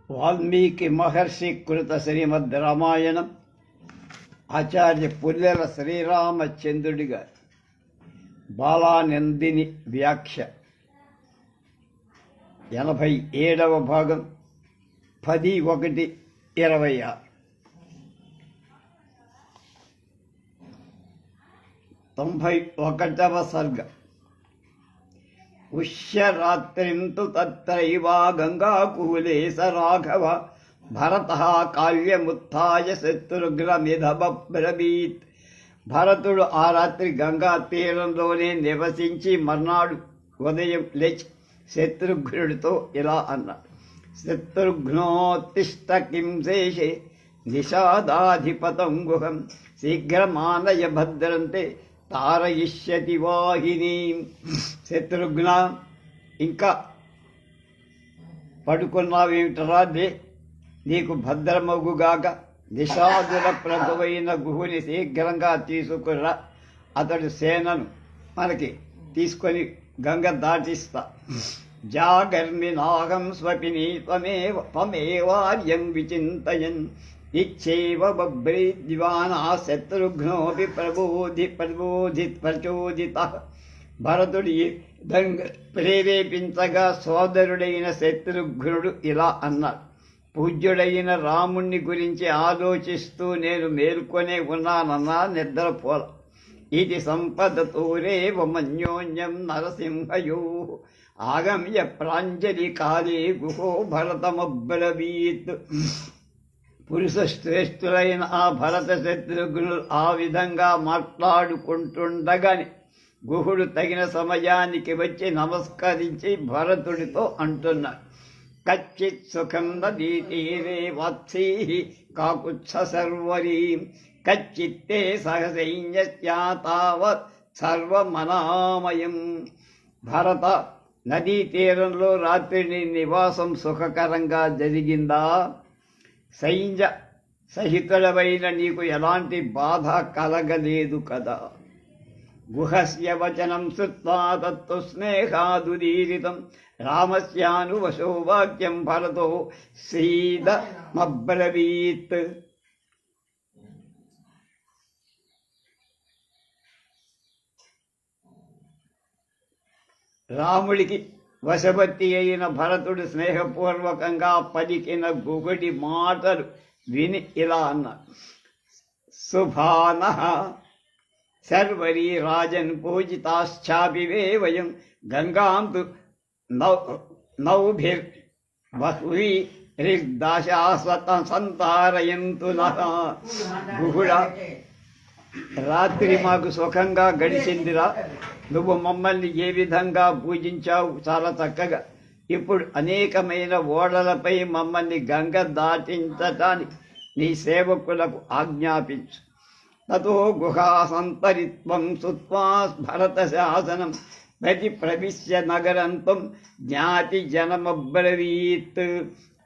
వాల్మీకి మహర్షి కృత శ్రీమద్ రామాయణం ఆచార్య పుల్లెల శ్రీరామచంద్రుడి గారి బాలానందిని వ్యాఖ్య 87వ భాగం 10/1/26 91వ సర్గ ఉష్యరాత్రిం తు తత్రైవ గంగాకూలే స రాఘవ భరతః కాళ్యముత్థాయ శత్రుఘ్నమిదబ్రవీత్. భరతుడు ఆ రాత్రి గంగా తీరంలోనే నివసించి మర్నాడు ఉదయం లేచి శత్రుఘ్నుడితో ఇలా అన్నాడు: శత్రుఘ్నోత్తిష్ట కిం శేషే నిషాదాధిపతం గుహం శీఘ్రమానయ భద్రంతే తారయిష్యతి వాహిని. శత్రుఘ్న, ఇంకా పడుకున్నావేమిటరా? నీకు భద్రమగుగాక. నిషాదుల ప్రభువైన గుహుని శీఘ్రంగా తీసుకురా. అతడు సేనను మనకి తీసుకొని గంగ దాటిస్తా. జాగర్మినాహం స్వపిని త్వమేవార్యం విచింతయన్ ఇచ్చేవ బభ్రీద్వానా శత్రుఘ్నోపి ప్రచోదిత. భరతుడి ప్రేరేపించగా సోదరుడైన శత్రుఘ్నుడు ఇలా అన్నాడు: పూజ్యుడైన రాముణ్ణి గురించి ఆలోచిస్తూ నేను మేల్కొనే ఉన్నానన్నా నిద్రపోల. ఇది సంపదతోరేవ మన్యోన్యం నరసింహయో ఆగమ్య ప్రాంజలి కాలే గుహో భరతమబ్రవీత్. పురుష శ్రేష్ఠులైన ఆ భరత శత్రుఘ్నులు ఆ విధంగా మాట్లాడుకుంటుండగానే గుహుడు తగిన సమయానికి వచ్చి నమస్కరించి భరతుడితో అంటున్నాడు: కచ్చిత్ సుఖం నదీతీరే వాత్సీ కాకుత్స సర్వరీ కచ్చిత్తే సహసైన్యస్యాతావత్ సర్వమనామయం. భరత, నదీ తీరంలో రాత్రి నివాసం సుఖకరంగా జరిగిందా? సైన్య సహితులవైన నీకు ఎలాంటి బాధ కలగలేదు కదా? గుహస్య వచనం శ్రుత్వా తత్తు స్నేహాదుదీరితం రామస్యానువశో వాక్యం భరతో శ్రీదమబ్రవీత్. రాముడికి వశవర్తి అయిన భరతుడు స్నేహపూర్వకంగా పలికిన గుహుడి మాటలు విని ఇలా అన్నాడు: శుభానః సర్వరీ రాజన్ పూజితాశ్చాపి వయం గంగాం తు నౌభిర్బహుభిర్దాశాశ్వత సంతారయంతు నః. గుహుడా, రాత్రి మాకు సుఖంగా గడిచిందిరా. నువ్వు మమ్మల్ని ఏ విధంగా పూజించావు చాలా చక్కగా. ఇప్పుడు అనేకమైన ఓడలపై మమ్మల్ని గంగ దాటించటానికి నీ సేవకులకు ఆజ్ఞాపించు. తతో గుహాసంతరిత్వం సుత్వా భరత శాసనం ప్రతి ప్రవిశ్య నగరంతం జ్ఞాతి జనమబ్రవీత్.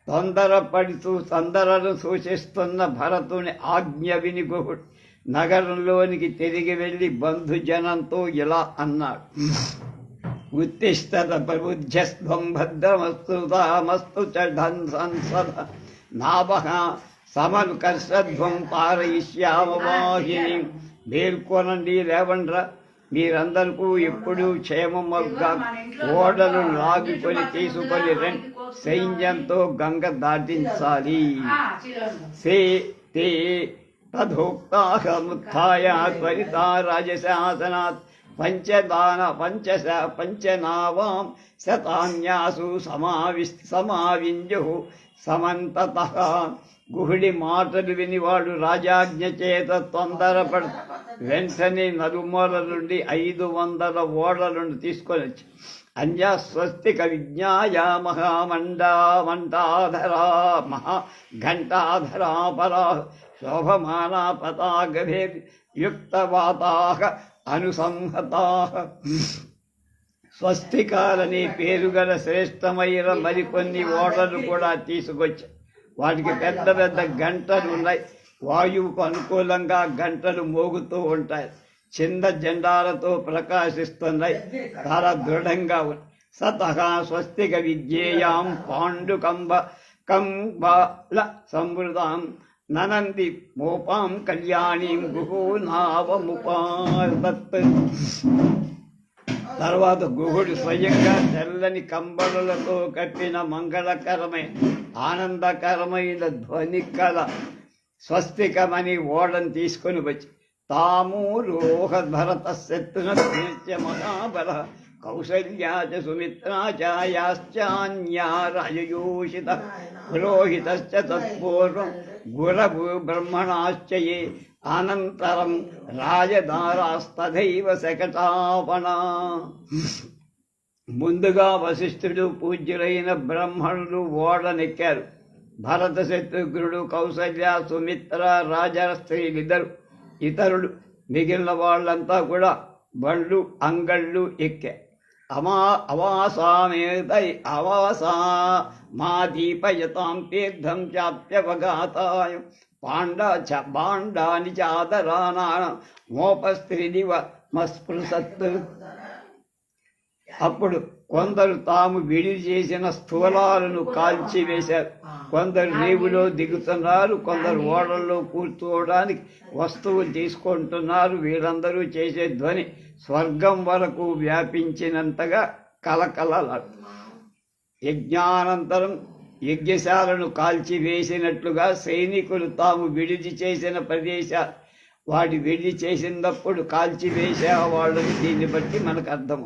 తొందరపడుతూ తొందరను సూచిస్తున్న భరతుని ఆజ్ఞ విని గుహుడు నగరంలోనికి తిరిగి వెళ్లి బంధుజనంతో ఇలా అన్నాడు: ఉత్తిష్టత ప్రబుధ్యస్వం భద్రమస్తు సంసద నాభః సమనుకర్షధ్వం పారయిష్యామ వాహిని. మేల్కొనండి, లేవండ్రా. మీరందరికూ ఎప్పుడూ క్షేమముగా ఓడలు లాగుకొని తీసుకొని రండి. సైన్యంతో గంగ దాటించాలి. తథోక్తాహముత్థాయ త్వరితా రాజశాసనాత్ పంచనావాం శతాన్యాసు సమావింజు సమంతతః. గుహుడి మాటలు వినివాడు రాజాజ్ఞ చేత తొందరపడు వెంటనే నలుమూల నుండి 500 ఓడలను తీసుకొని వచ్చి అన్యస్వస్తిక విజ్ఞాయ మహామంటాధరా మహాఘంటాధరా పరా శోభమానా పతాగభేర్యుక్తవాతాః అనుసంహతాః. స్వస్తికాలని పేరుగల శ్రేష్టమైన మరికొన్ని ఓడలు కూడా తీసుకొచ్చి వాటికి పెద్ద పెద్ద గంటలు ఉన్నాయి. వాయువుకు అనుకూలంగా గంటలు మోగుతూ ఉంటాయి. చిన్న జెండాలతో ప్రకాశిస్తున్నాయి. చాలా దృఢంగా ఉంది. సతః స్వస్తిక విజ్ఞేయాం పాండుకంబ కంబాల సమృతాం ననంది మోపాం కళ్యాణీం గుహో నావముపాదత్. తర్వాత గుహుడు స్వయంగా తెల్లని కంబళులతో కప్పిన మంగళకరమైన ఆనందకరమైన ధ్వని కల స్వస్తికమని ఓడను తీసుకొని వచ్చి తాము రోహ భరత శత్రున మహాబల కౌసల్యా చ సుమిత్రా చ యాశ్చాన్యా రాజయోషిత పురోహితశ్చ తత్పూర్వం గురవు బ్రహ్మణాశ్చ యే అనంతరం రాజధారాస్తథైవ శకటాపణ. ముందుగా వశిష్ఠుడు పూజ్యులైన బ్రాహ్మణులు ఓడనెక్కారు. భరత శత్రుఘ్నుడు కౌసల్య సుమిత్ర రాజా స్త్రీలిద్దరు ఇతరులు మిగిలిన వాళ్ళంతా కూడా బండ్లు అంగళ్ళు ఎక్కారు. అవాసా మా దీపయతాం తీర్థం చాప్యవగాతాయ బాండాని చాదరానా మోపస్త్రీదివ మస్పృశత్. అప్పుడు కొందరు తాము విడిది చేసిన స్థూలాలను కాల్చివేశారు. కొందరు రేవులో దిగుతున్నారు, కొందరు ఓడల్లో కూర్చోవడానికి వస్తువులు తీసుకుంటున్నారు. వీరందరూ చేసే ధ్వని స్వర్గం వరకు వ్యాపించినంతగా కలకలలాడు. యజ్ఞానంతరం యజ్ఞశాలను కాల్చివేసినట్లుగా సైనికులు తాము విడిది చేసిన ప్రదేశాలు వాటి విడిది చేసినప్పుడు కాల్చివేసేవాళ్ళని దీన్ని బట్టి మనకు అర్థం.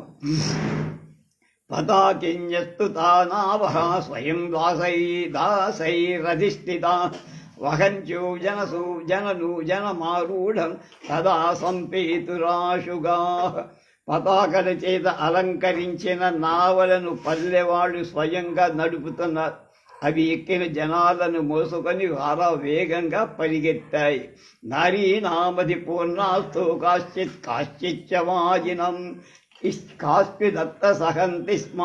పతాకిన్యస్తు తానావహ స్వయం దాసైరధిష్ఠిత వహంచో జననూజనమారూఢం తదా సంపేతురాశుగా. పతాకల చేత అలంకరించిన నావలను పల్లెవాళ్ళు స్వయంగా నడుపుతున్నారు. అవి ఎక్కిన జనాలను మోసుకొని చాలా వేగంగా పరిగెత్తాయి. నారీనామది పూర్ణాస్తో కాశ్చిచ్చవాజినం కాశ్చిదత్త సహంతి స్మ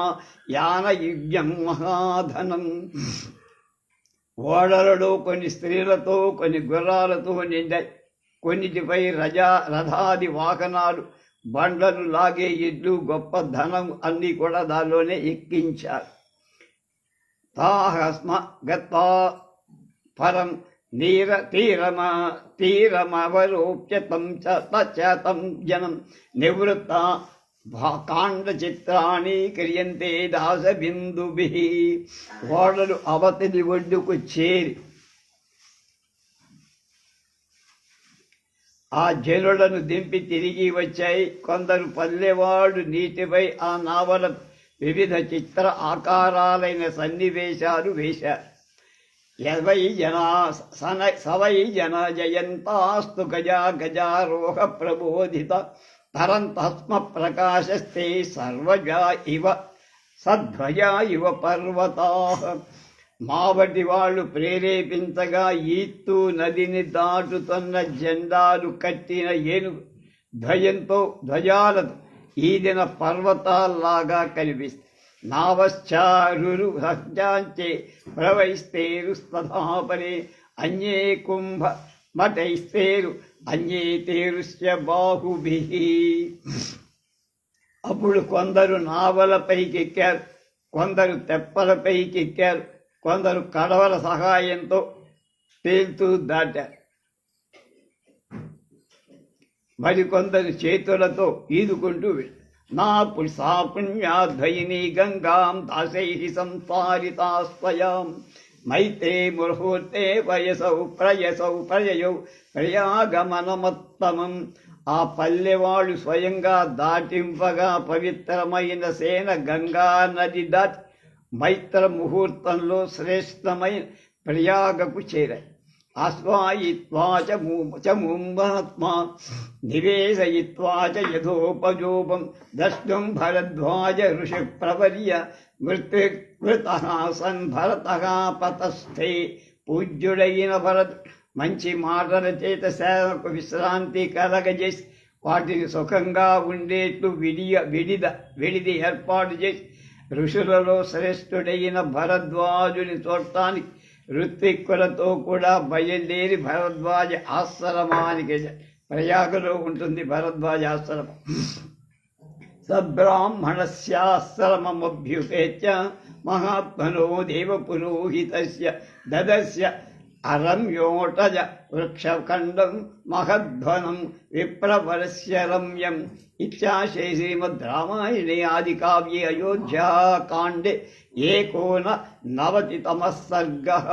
యానయుగ్యం మహాధనం. ఓడలలో కొన్ని స్త్రీలతో కొన్ని గుర్రాలతో నిండాయి. కొన్నిటిపై రథాది వాహనాలు, బండ్లను లాగే ఎడ్లు, గొప్ప ధనం అన్నీ కూడా దానిలోనే ఎక్కించారు. తాహస్మ గత్వా పరం తీరమవరోప్య తం జనం నివృత్త కాండ చిత్రాన్ని క్రియంతే దాస బిందుభిః. ఓడలు అవతలి ఒడ్డుకు చేరి ఆ జనులను దింపి తిరిగి వచ్చాయి. కొందరు పల్లెవాడు నీటిపై ఆ నావల వివిధ చిత్ర ఆకారాలైన సన్నివేశాలు వేశారు. సవై జన జయంతాస్తు గజారోహ ప్రబోధిత తరంతస్మ ప్రకాశస్తే సర్వజా ఇవ సధ్వజా ఇవ పర్వతాః. మావటి వాళ్ళు ప్రేరేపించగా ఈత్తు నదిని దాటుతున్న జెండాలు కట్టిన ఏనుగు ధ్వజాలతో ఈదిన పర్వతాల్లాగా కనిపిస్తాయి. నావశ్చారురు సహ్యాంచే ప్రవైస్తేరుస్తథాపరే అన్యే కుంభ మఠైస్తేరు అన్యే తేరుశ్చ బాహుభిః. అప్పుడు కొందరు నావలపైకి ఎక్కారు, కొందరు తెప్పలపైకి ఎక్కారు, కొందరు కడవల సహాయంతో తేలుతూ దాటారు, మరికొందరు చేతులతో ఈదుకుంటూ నా పుణ్యాధ్వయిని గంగాం దాసైః సంసారితాస్వయాం మైత్రే ముహూర్తే ప్రయయౌ ప్రయాగమనమత్తమం. ఆ పల్లెవాళ్ళు స్వయంగా దాటింపగా పవిత్రమైన సేన గంగా నది దాటి మైత్ర ముహూర్తంలో శ్రేష్టమైన ప్రయాగకు చేరాయి. ఆస్వాయిత్వా చ ముంబనత్మా నివేశయిత్వా చ యథోపజోపం ద్రష్టుం భరద్వాజ ఋషి ప్రవర్య మృత్యుకృతః సన్ భరతః పతస్థే. పూజ్యుడైన భరత్ మంచి మాటల చేత సేవకు విశ్రాంతి కలగజేసి వాటిని సుఖంగా ఉండేట్లు విడిది ఏర్పాటు చేసి ఋషులలో శ్రేష్ఠుడైన భరద్వాజుని చూడటానికి ఋత్విక్కులతో కూడా బయలుదేరి భరద్వాజ ఆశ్రమానికి ప్రయాగలో ఉంటుంది భరద్వాజ ఆశ్రమం. సబ్రాహ్మణస్యాశ్రమమభ్యుపేత్య మహాత్మనో దేవపురోహితస్య దదస్య అరమ్యోటజ వృక్షఖండం మహధ్వనం విప్రవరస్య రమ్యం ఇత్యాశే శ్రీమద్ రామాయణే ఆదికావ్యే అయోధ్యాకాండే ఏకోననవతితమః సర్గః.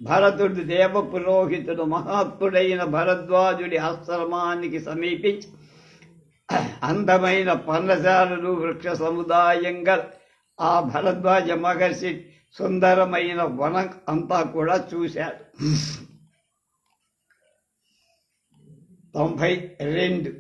భరతుడు దేవపురోహితుడు మహాత్ముడైన భరద్వాజుడి ఆశ్రమానికి సమీపించి అందమైన పర్ణశాలలు వృక్ష సముదాయంగా ఆ భరద్వాజ మహర్షి సుందరమైన వనం అంతా కూడా చూశాడు. 92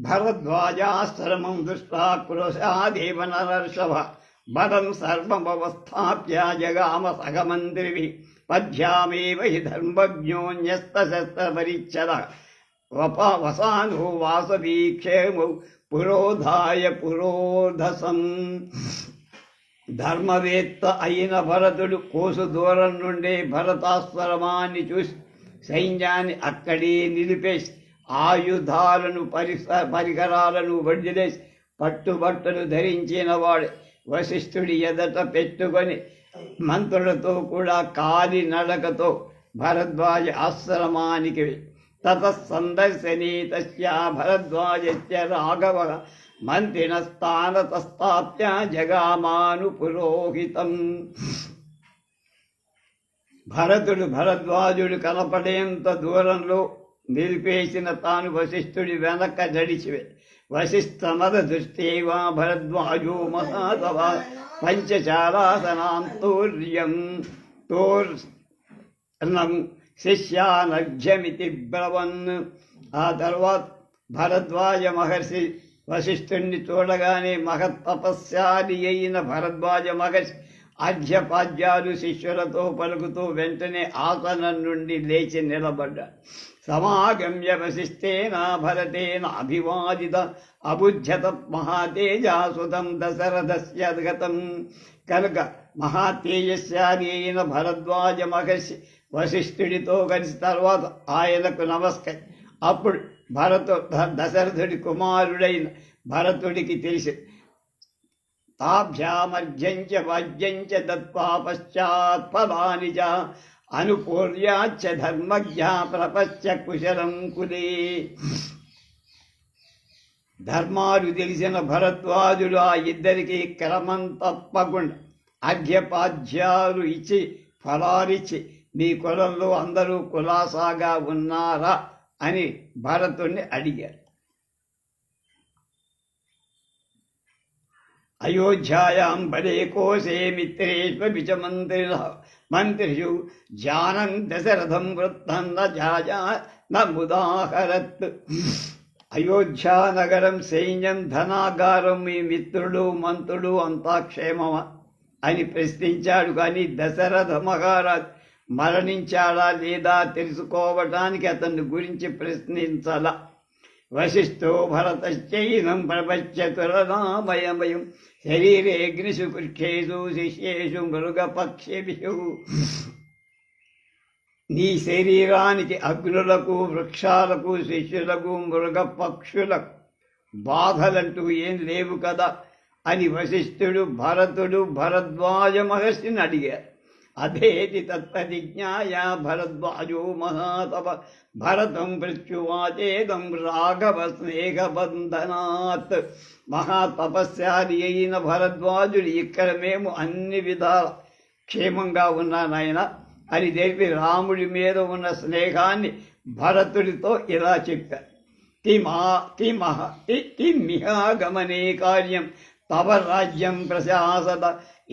భరద్వాజాశ్రమం దృష్ట్వా క్రోశాదేవ నరర్షభ బలం సర్వమవస్థాప్య జగామ సగమంత్రిభిః పద్భ్యామేవ హి ధర్మజ్ఞోన్యస్తశస్త్రపరిచ్ఛదః వసానో వాసవీక్షేమౌ పురోధాయ పురోధసం. ధర్మవేత్త అయిన భరతుడు కోసు దూరం నుండే భరతాశ్రమాన్ని చూసి సైన్యాన్ని అక్కడే నిలిపేసి ఆయుధాలను పరికరాలను వడిలేసి పట్టుబట్టలు ధరించిన వాడు వశిష్ఠుడి ఎదట పెట్టుకొని మంత్రులతో కూడా కాలి నడకతో భరద్వాజ ఆశ్రమానికి తతస్సందర్శనే తస్యా భరద్వాజస్య రాఘవః మంత్రిణస్తానతస్థాప్య జగామాను పురోహితం. భరద్వాజుడు కనపడేంత దూరంలో నిలిపేసిన తాను వశిష్ఠుడి వెనక నడిచివే. వశిష్ఠమద దృష్టేవా భరద్వాజో మహాసభ పంచచాలాసనాంతోర్యం తోర్ణం శిష్యానర్ఘ్యమితి బ్రవన్. ఆ తర్వాత భరద్వాజ మహర్షి వశిష్ఠుణ్ణి చూడగానే మహత్తపస్యాది అయిన భరద్వాజ మహర్షి అర్ఘ్యపాద్యాలు శిష్యులతో పలుకుతూ వెంటనే ఆసనం నుండి లేచి నిలబడ్డాడు. సమాగమ్య వశిష్ఠేన భరతేన అభివాదిత అబుధ్యత మహాతేజాసుతం దశరథస్య గతం. కనుక మహాతేజస్యాది అయిన భరద్వాజ మహర్షి వశిష్ఠుడితో కలిసి తర్వాత ఆయనకు నమస్కరి. అప్పుడు దశరథుడి కుమారుడైన భరతుడికి తెలిసి తాభ్యామర్ఘ్యంచ వాద్యంచ దత్వా పశ్చాత్ఫలాని చ అనుపూర్యాచ్చ ధర్మజ్ఞా ప్రపశ్చ కుశలం కులే. ధర్మాలు తెలిసిన భరద్వాజుడు ఆ ఇద్దరికి క్రమం తప్పకుండా అర్ఘ్యపాద్యాలు ఇచ్చి ఫలాలిచ్చి మీ కులంలో అందరూ కులాసాగా ఉన్నారా అని భరతుణ్ణి అడిగారు. అయోధ్యాయాం బడే కోశే మిత్రేష్విచ మంత్రిషు జానం దశరథం వృత్తం నముదాహరత్. అయోధ్యానగరం సైన్యం ధనాగారం మీ మిత్రుడు మంత్రుడు అంతా క్షేమమా అని ప్రశ్నించాడు. కానీ దశరథ మహారాజ్ మరణించాడా లేదా తెలుసుకోవటానికి అతని గురించి ప్రశ్నించాల. వశిష్ఠో భరతశ్చైనం ప్రపశ్యతురనామయమయం శరీరేగ్నిషు వృక్షేషు శిష్యేషు మృగపక్షిభిః. నీ శరీరానికి అగ్నులకు వృక్షాలకు శిష్యులకు మృగపక్షులకు బాధలంటూ ఏం లేవు కదా అని వశిష్ఠుడు భరద్వాజ మహర్షిని అడిగారు. అధేతి తత్పరిజ్ఞాయ భరద్వాజో మహాతప భరతం మృత్యువాచేదం రాఘవ స్నేహబంధనాత్. మహాతపస్యాది అయిన భరద్వాజుడు ఇక్కడ మేము అన్ని విధాల క్షేమంగా ఉన్నానాయన అని తెలిపి రాముడి మీద ఉన్న స్నేహాన్ని భరతుడితో ఇలా చెప్పారు. కిమిహాగమనే కార్యం తవ రాజ్యం ప్రశాసత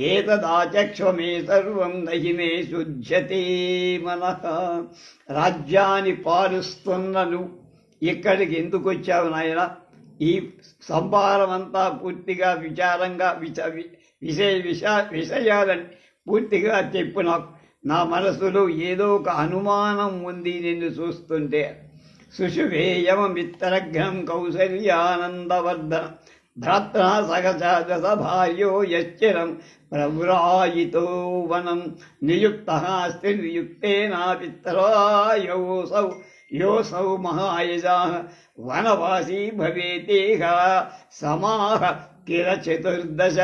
ఏతదాచక్ష్వమే సర్వం నహి మే శుధ్యతే మనః. రాజ్యాన్ని పాలిస్తున్నను ఇక్కడికి ఎందుకు వచ్చావు నాయన? ఈ సంభారమంతా పూర్తిగా విచారంగా విషయాలని పూర్తిగా చెప్పు. నాకు నా మనసులో ఏదో ఒక అనుమానం ఉంది నిన్ను చూస్తుంటే. శుశుభేయమిత్రఘ్నం కౌసల్యానందవర్ధనం భ్రాత్రా సహచ భార్యో యశ్చిరం ప్రవ్రాయితో వనం నియుక్త స్త్రీయుక్తేన పిత్రాయోసౌ యోసౌ మహాయజా వనవాసీ భవేతేహ సమాహ కిల చతుర్దశ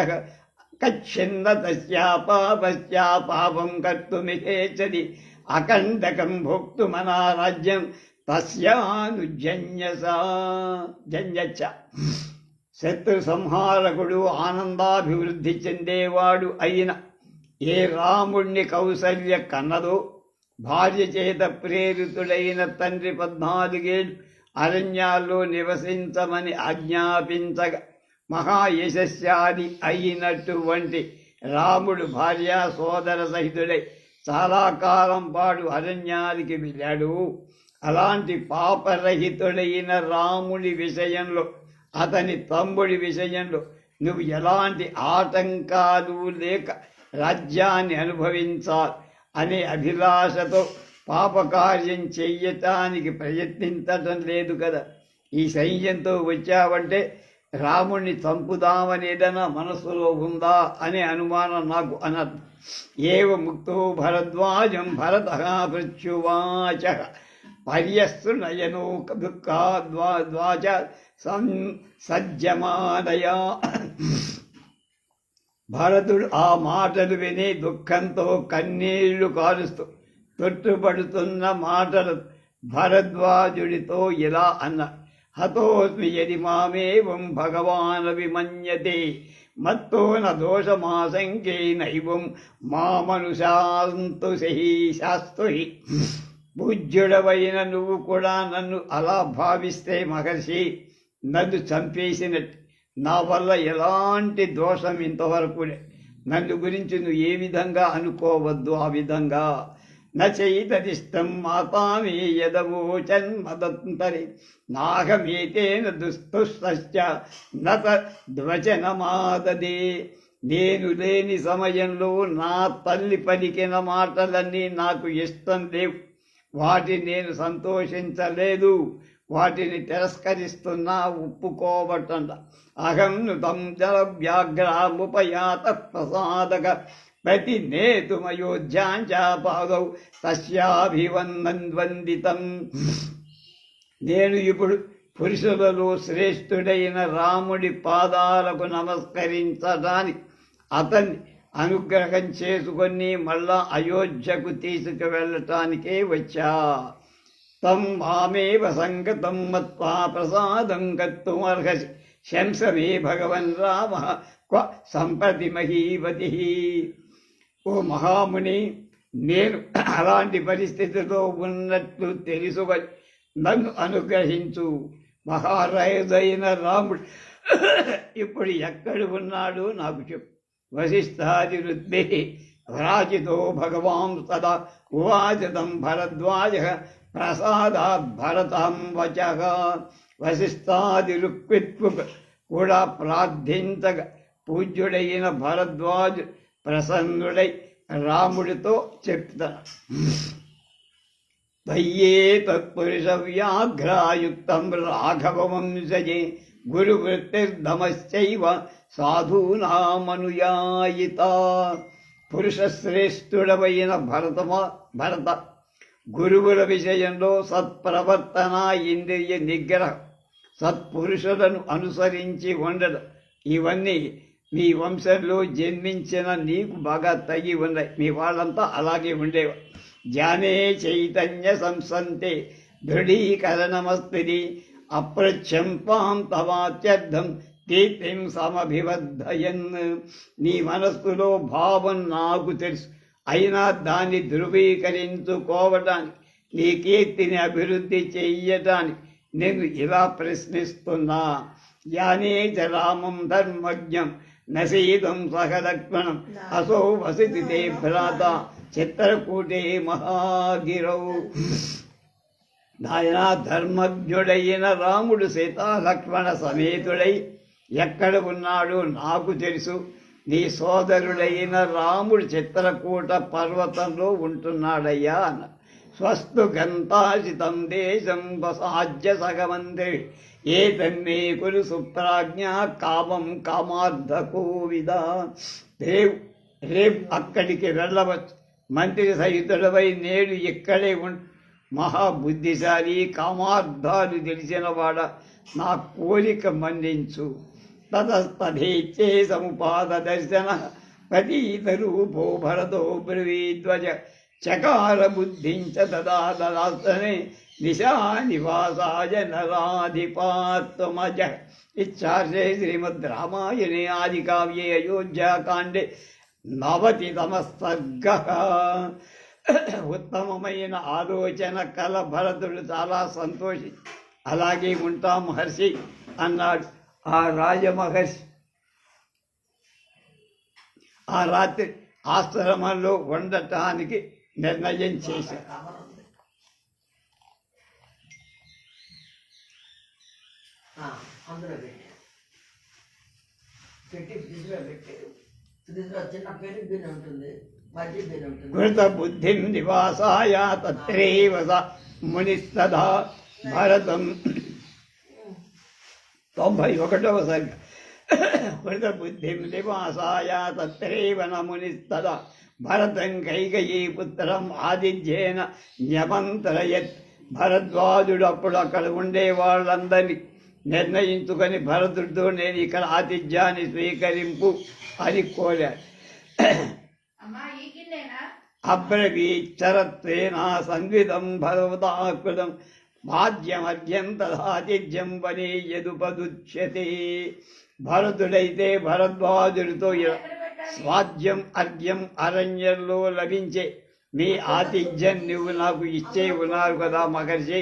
కచ్ఛిన్న తస్యా పాపస్యా పాపం కర్తుమిహేచ్చది అకండకం భోక్తుమనారాజ్యం తస్యానుజన్యచ. శత్రు సంహారకుడు ఆనందాభివృద్ధి చెందేవాడు అయిన ఏ రాముణ్ణి కౌసల్య కన్నదో, భార్య చేత ప్రేరితుడైన తండ్రి 14 ఏళ్ళు అరణ్యాల్లో నివసించమని ఆజ్ఞాపించగా మహాయశస్యాది అయినటువంటి రాముడు భార్యా సోదర సహితుడై చాలా కాలం పాటు అరణ్యానికి వెళ్ళాడు. అలాంటి పాపరహితుడైన రాముడి విషయంలో, అతని తమ్ముడి విషయంలో నువ్వు ఎలాంటి ఆటంకాలు లేక రాజ్యాన్ని అనుభవించాలి అనే అభిలాషతో పాపకార్యం చెయ్యటానికి ప్రయత్నించటం లేదు కదా. ఈ సైన్యంతో వచ్చావంటే రాముణ్ణి చంపుదామనేదన్నా మనస్సులో ఉందా అనే అనుమానం నాకు అనర్థం. ఏవ ముక్తో భరద్వాజం భరత పృచ్యువాచ పర్యస్సు నయనో దుఃఖాద్వాచ సజ్జమానయా. భరతుడు ఆ మాటలు విని దుఃఖంతో కన్నీళ్లు కారుస్తూ తొట్టుపడుతున్న మాటలు భరద్వాజుడితో ఇలా అన్న: హతోస్మి యది మామేవం భగవాన్ విమన్యతే మత్తో న దోషమాశంకే నైవం మామనుశాంతు శాస్తు. పూజ్యుడవైన నువ్వు కూడా నన్ను అలా భావిస్తే మహర్షి, నన్ను చంపేసినట్టు. నా వల్ల ఎలాంటి దోషం ఇంతవరకు నన్ను గురించి నువ్వు ఏ విధంగా అనుకోవద్దు. ఆ విధంగా నైతదిష్టం మాతామే యదవోచన్మదంతరి నాగమేతేన దుస్తుశ్చ నత ద్వచనమాదదే. నేను లేని సమయంలో నా తల్లి పలికిన మాటలన్నీ నాకు ఇష్టం లేవు. వాటిని నేను సంతోషించలేదు, వాటిని తిరస్కరిస్తున్నా, ఒప్పుకోబట్టంట. అహం తం జల వ్యాఘ్రాముపయాత ప్రసాదక ప్రతి నేతుమయోధ్యాంచాపాదౌ తస్యాభివందితం. నేను ఇప్పుడు పురుషులలో శ్రేష్ఠుడైన రాముడి పాదాలకు నమస్కరించడానికి అతన్ని అనుగ్రహం చేసుకొని మళ్ళా అయోధ్యకు తీసుకువెళ్ళటానికే వచ్చా. తం మామేవ సంగతం మత్వా ప్రసాదం కర్తుమర్హసి శంసమే భగవన్ రామ క్వ సంప్రతి మహీపతి. ఓ మహాముని, నేను అలాంటి పరిస్థితిలో ఉన్నట్లు తెలుసుకొని నన్ను అనుగ్రహించు. మహారాజైన రాముడు ఇప్పుడు ఎక్కడ ఉన్నాడో నాకు చెప్పు. వశిష్ఠాది రుద్భి వ్రాజితో భగవాన్ సదా ఉవాచతం భరద్వాజ ప్రసాదాత్ భరతం వచః. వశిష్ఠాది రుక్విత్పు కూడా ప్రార్థించగా పూజ్యుడైన భరద్వాజు ప్రసన్నుడై రాముడితో చెప్తాడు: తయ్యే తత్పురుష వ్యాఘ్రాయుక్తం రాఘవవంశజే గురువృత్తిర్ధమశ్చైవ సాధూనామనుయాయిత. పురుషశ్రేష్ఠుడవైన భరత, గురువుల విషయంలో సత్ప్రవర్తన, ఇంద్రియ నిగ్రహం, సత్పురుషులను అనుసరించి ఉండడం, ఇవన్నీ మీ వంశంలో జన్మించిన నీకు బాగా తగి ఉన్నాయి. మీ వాళ్ళంతా అలాగే ఉండేవారు. జ్ఞానే చైతన్య సంసంతే దృఢీకరణమస్తిది అప్రచ్యంపాం తవాత్యర్థం కీర్తిం సమభివర్ధయన్. నీ మనస్సులో భావం నాకు తెలుసు, అయినా దాన్ని ధృవీకరించుకోవటానికి, నీ కీర్తిని అభివృద్ధి చెయ్యటానికి నేను ఇలా ప్రశ్నిస్తున్నా. జ్ఞానే చ రామం ధర్మజ్ఞం నసీదం సహ లక్ష్మణం అసో వసతి తే భ్రాత చిత్రకూటే మహాగిరౌ. నాయన, ధర్మజ్ఞుడైన రాముడు సీతా లక్ష్మణ సమేతుడై ఎక్కడ ఉన్నాడో నాకు తెలుసు. నీ సోదరుడైన రాముడు చిత్రకూట పర్వతంలో ఉంటున్నాడయ్యా అన్న. స్వస్తు గంతాశితం దేశం వసాజ్య సగమంది ఏతన్మే కురు సుప్రాజ్ఞ కామం కామార్థకోవిద. రేపు అక్కడికి వెళ్ళవచ్చు. మంత్రి సహితుడవై నేడు ఇక్కడే మహాబుద్ధిశాలి, కామార్థాలు తెలిసినవాడ, నా కోరిక మన్నించు. తతస్తథేచ్చే సముపాద దర్శన ప్రతీతరూపో భరతో బ్రవీధ్వజ చకార బుద్ధించ తదా దదాస్తనే నిశా నివాసాయ నరాధిపాత్వమజ. ఇచ్చార్షే శ్రీమద్ రామాయణే ఆదికావ్యే అయోధ్యాకాండే 90వ సర్గః. ఉత్తమమైన ఆలోచన కల భరతుడు చాలా సంతోషి. అలాగే ఉంటాం మహర్షి అన్నాడు. ఆ రాజమహర్షి ఆ రాత్రి ఆశ్రమంలో ఉండటానికి నిర్ణయం చేశాడు. కృత బుద్ధిం నివాసాయ తత్రైవ మునిస్తదా భరతం. 91వ సర్గ. కృత బుద్ధిం నివాసాయ తత్రైవ మునిస్తదా భరతం కైకేయీ పుత్రం ఆదిత్యేన న్యమంత్రయత్. భరద్వాజుడు అప్పుడు అక్కడ ఉండే వాళ్ళందరినీ నిర్ణయించుకొని భరతుడితో నేను ఇక్కడ ఆతిథ్యాన్ని స్వీకరింపు అని కోరాడు. అబ్రవీచ్చరత్వేన సంవిధం భగవతాకృతం భాజ్యమర్ఘ్యం తదాతిథ్యం వనే యదుపదుచ్యతే. భరతుడైతే భరద్వాజుడితో స్వాధ్యం అర్ఘ్యం అరణ్యంలో లభించే మీ ఆతిథ్యం నువ్వు నాకు ఇచ్చే ఉన్నారు కదా మహర్షి,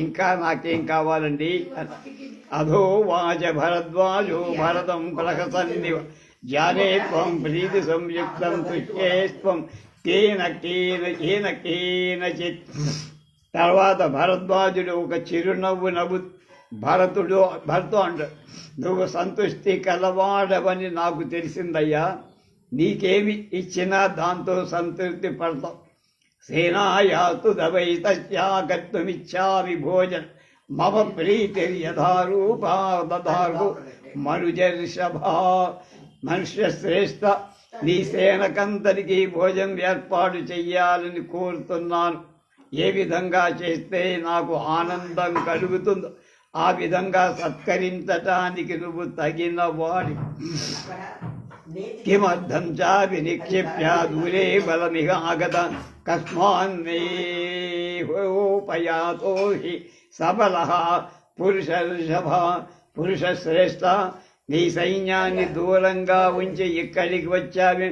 ఇంకా నాకేం కావాలండి. అధో వాచ భరద్వాజో భరతం ప్రహసన్నివ జానే త్వం ప్రీతి సంయుక్తం తుష్యేస్త్వం కేన కేన కేన కేనచిత్. తర్వాత భరద్వాజుడు ఒక చిరునవ్వు నవ్వు భరతో అంటాడు, నువ్వు సంతృష్టి కలవాడవని నాకు తెలిసిందయ్యా, నీకేమి ఇచ్చినా దాంతో సంతృప్తి పడతావు. సేనాయాస్తు దవైతస్యాగత్వమిచ్చామి భోజన మమ ప్రీతిర్యథారూపా దదార్హు మనుజర్షభా. మనుష్య శ్రేష్ఠ, నీ సేనకంతరికి భోజనం ఏర్పాటు చెయ్యాలని కోరుతున్నాను. ఏ విధంగా చేస్తే నాకు ఆనందం కలుగుతుందో ఆ విధంగా సత్కరించటానికి నువ్వు తగిన వాడి. కిమర్థం చాపి నిక్షిప్య దూరే బలమిహ ఆగత కస్మాన్నేహోపయాతో హి సబలః పురుషర్షభ. పురుషశ్రేష్ఠ, నీ సైన్యాన్ని దూరంగా ఉంచి ఇక్కడికి వచ్చావి,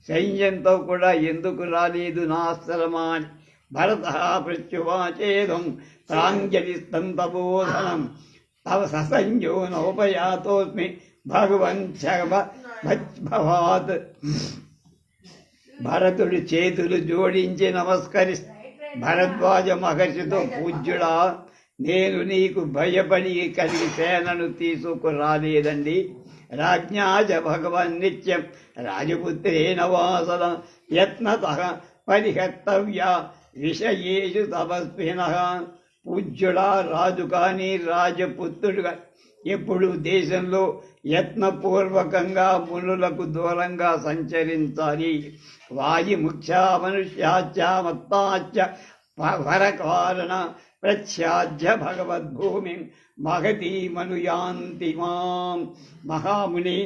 సైన్యంతో కూడా ఎందుకు రాలేదు నా ఆశ్రమా అని. భరత ప్రత్యువాచేదం ప్రాంజలిస్తం తపోధనం తవ ససంజో నోపయాతోస్మి భగవంత్. భరతుడి చేతులు జోడించి నమస్కరిస్తూ, భరద్వాజ మహర్షితో, పూజ్యుడా, నేను నీకు భయపడి కలిగి సేనను తీసుకురాలేదండి. రాజ్ఞాచ భగవన్ నిత్యం రాజపుత్రేణ వాసన యత్నతః పరిహర్తవ్య విషయేషు తపస్వినః. పూజ్యుడా, రాజు కానీ రాజపుత్రుడుగా ఎప్పుడు దేశంలో యత్నపూర్వకంగా మునులకు దూరంగా సంచరించాలి. వాయుముఖ్య మనుష్యాచ మత్తాచ వరకారణ ప్రత్యాజ్య భగవద్భూమి మహతీ మనుయాంతి మాం. మహాముని,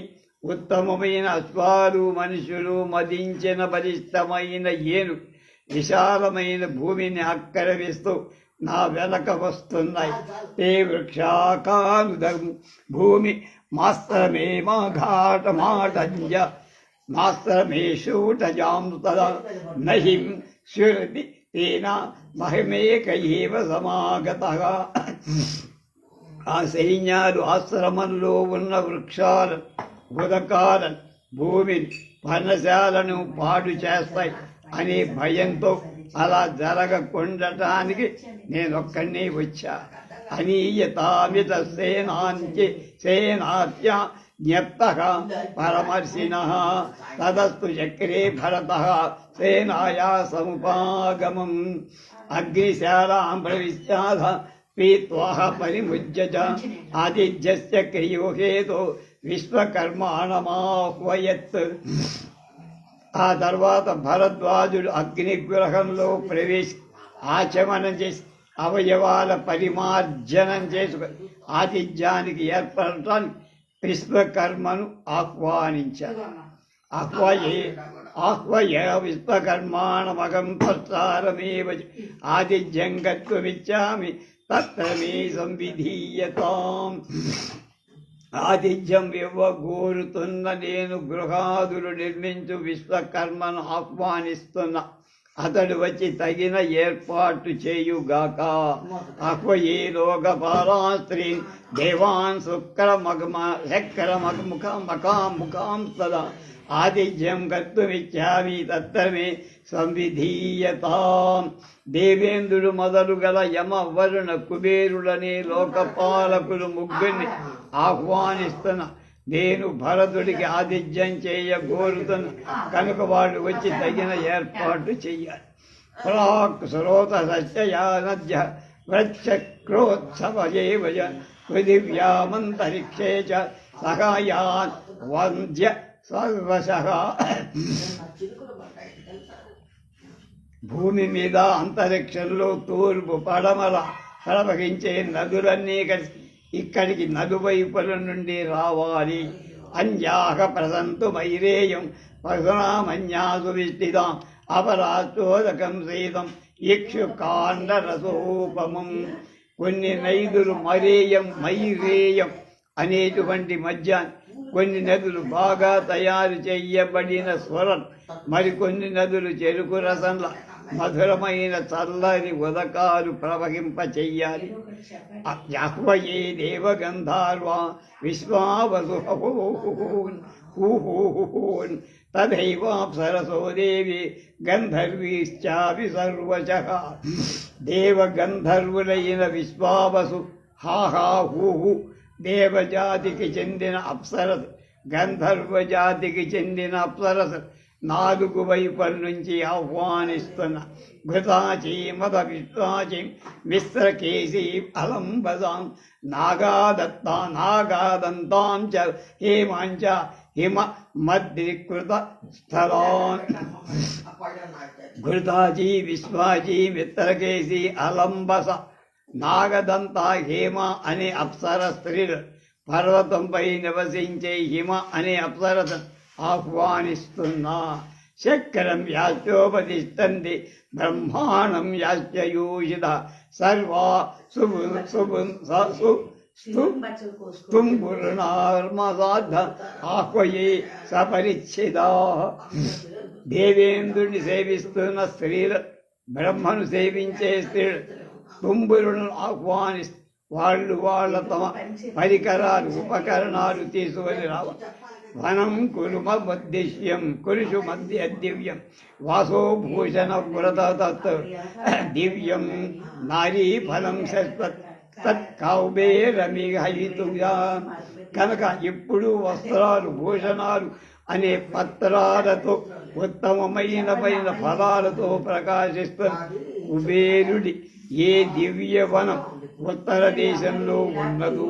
ఉత్తమమైన అశ్వాలు, మనుషులు మదించిన బలిష్టమైన ఏను విశాలమైన భూమిని ఆక్రమిస్తూ నా వెనక వస్తున్నాయి. ఏ వృక్షాకానుదం భూమి మాస్త్రమే మాఘాటమాటంజ మాస్త్రమే శూటజాం తదా నహిం శృతి తేన మహిమేక ఏవ సమాగతః. ఆ సైన్యాలు ఆశ్రమంలో ఉన్న వృక్షాలను, ఉదకాలను, భూమిని, పర్ణశాలను పాడు చేస్తాయి అనే భయంతో అలా జరగకుండటానికి నేనొక్కడినే వచ్చా. అనీయతామిత సేనాంచి సేనాత్య జ్ఞప్తః పరమర్షిణః. తదస్తు చక్రే భరతః సేనాయా సముపాగమం. అగ్నిశాలాం ప్రవిశ్యాధ పీత్వాహ పరిముజ్యజ ఆదిత్యస్య క్రియోహేతో విశ్వకర్మాణమాహ్వయత్. ఆ తర్వాత భరద్వాజుడు అగ్నిగృహంలో ఆచమనం చేసి అవయవాల పరిమార్జనం చేసుకుని ఆతిథ్యానికి ఏర్పడటానికి విశ్వకర్మను ఆహ్వానించారు. ఆహ్వయ విశ్వకర్మాణమగం ప్రసారమేవ ఆతిథ్యం గత్వమిచ్చామి తత్ర మే సంవిధీయతాం. ఆతిథ్యం ఇవ్వగోరుతున్న నేను గృహాదులు నిర్మించు విశ్వకర్మను ఆహ్వానిస్తున్నా, అతడు వచ్చి తగిన ఏర్పాటు చేయుగాక. అహ్వయే లోకపాలాం స్త్రీ దేవాన్ శక్రమముఖాం సదా ఆతిథ్యం కర్తుమిచ్చామి తత్ర మే సంవిధీయతాం. దేవేంద్రుడు మొదలు గల యమ వరుణ కుబేరులనే లోకపాలకులు ముగ్గురిని ఆహ్వానిస్తున్న నేను భరతుడికి ఆతిథ్యం చేయగోరుతున్న కనుక వాడు వచ్చి తగిన ఏర్పాటు చెయ్యాలి. ప్రాక్ శ్రోత సత్యయా నద్య వృక్షక్రోత్సవయేవజ పృథివ్యామంతరిక్షే చ సహాయాన్ వంద్య సర్వశః. భూమి మీద అంతరిక్షంలో తూర్పు పడమర ప్రవహించే నదులన్నీ కలిసి ఇక్కడికి నలువైపుల నుండి రావాలి. అంజాహ ప్రసంతు మైరేయం పరశురామన్యాసు విష్టిదాం అపరాచోదకం శీతం ఇక్షుకాండరసోపమం. కొన్ని నైదులు మైరేయం అనేటువంటి మద్యాన్ని, కొన్ని నదులు బాగా తయారు చేయబడిన స్వరం, మరికొన్ని నదులు చెరుకు రసంలా మధురమైన చల్లని ఉదకాలు ప్రవహింప చెయ్యాలి. అహ్వయే దేవగంధార్వా విశ్వావసుహూన్ తథైవాప్సరసో దేవి గంధర్వీశ్చాపి సర్వశః. దేవగంధర్వులైన విశ్వావసు హాహూ దేవజాతికి చెందిన అప్సరసు, గంధర్వజాతికి చెందిన అప్సరసు నాలుగు వైపుల నుంచి ఆహ్వానిస్తున్న ఘృతాచీ మద విశ్వాచీం మిశ్రకేశీ అలంబదాం నాగాదంతాం చ హేమాంచ హిమ మద్రికృత స్థలాన్. ఘృతాచీ విశ్వాచీ మిత్రకేశీ అలంబస నాగదంత హేమ అనే అప్సర స్త్రీలు పర్వతంపై నివసించే హిమ అనే అప్సరత ఆహ్వానిస్తున్నా. చక్రం యాచోపతిష్టంది బ్రహ్మాణం యాచయూషిత సర్వా స్తుంబుర్ణార్మసాధ ఆహ్వయే సపరిచ్ఛిదా. దేవేంద్రుని సేవిస్తున్న స్త్రీలు, బ్రహ్మను సేవించే స్త్రీలు తుంబురులను ఆహ్వానిస్తూ వాళ్ళ తమ పరికరాలు ఉపకరణాలు తీసుకొని రావాలి. వనం కురుమద్దిశ్యం కురుషు మధ్య దివ్యం వాసోభూషణ వ్రతతత్ దివ్యం నారీ ఫలం శస్వత్ తత్కౌబేరమిహయితుగా. కనుక ఇప్పుడు వస్త్రాలు భూషణాలు అనే పత్రాలతో ఉత్తమమైన ఫలాలతో ప్రకాశిస్తున్న కుబేరుడి ఏ దివ్యవనం ఉత్తర దేశంలో ఉన్నదో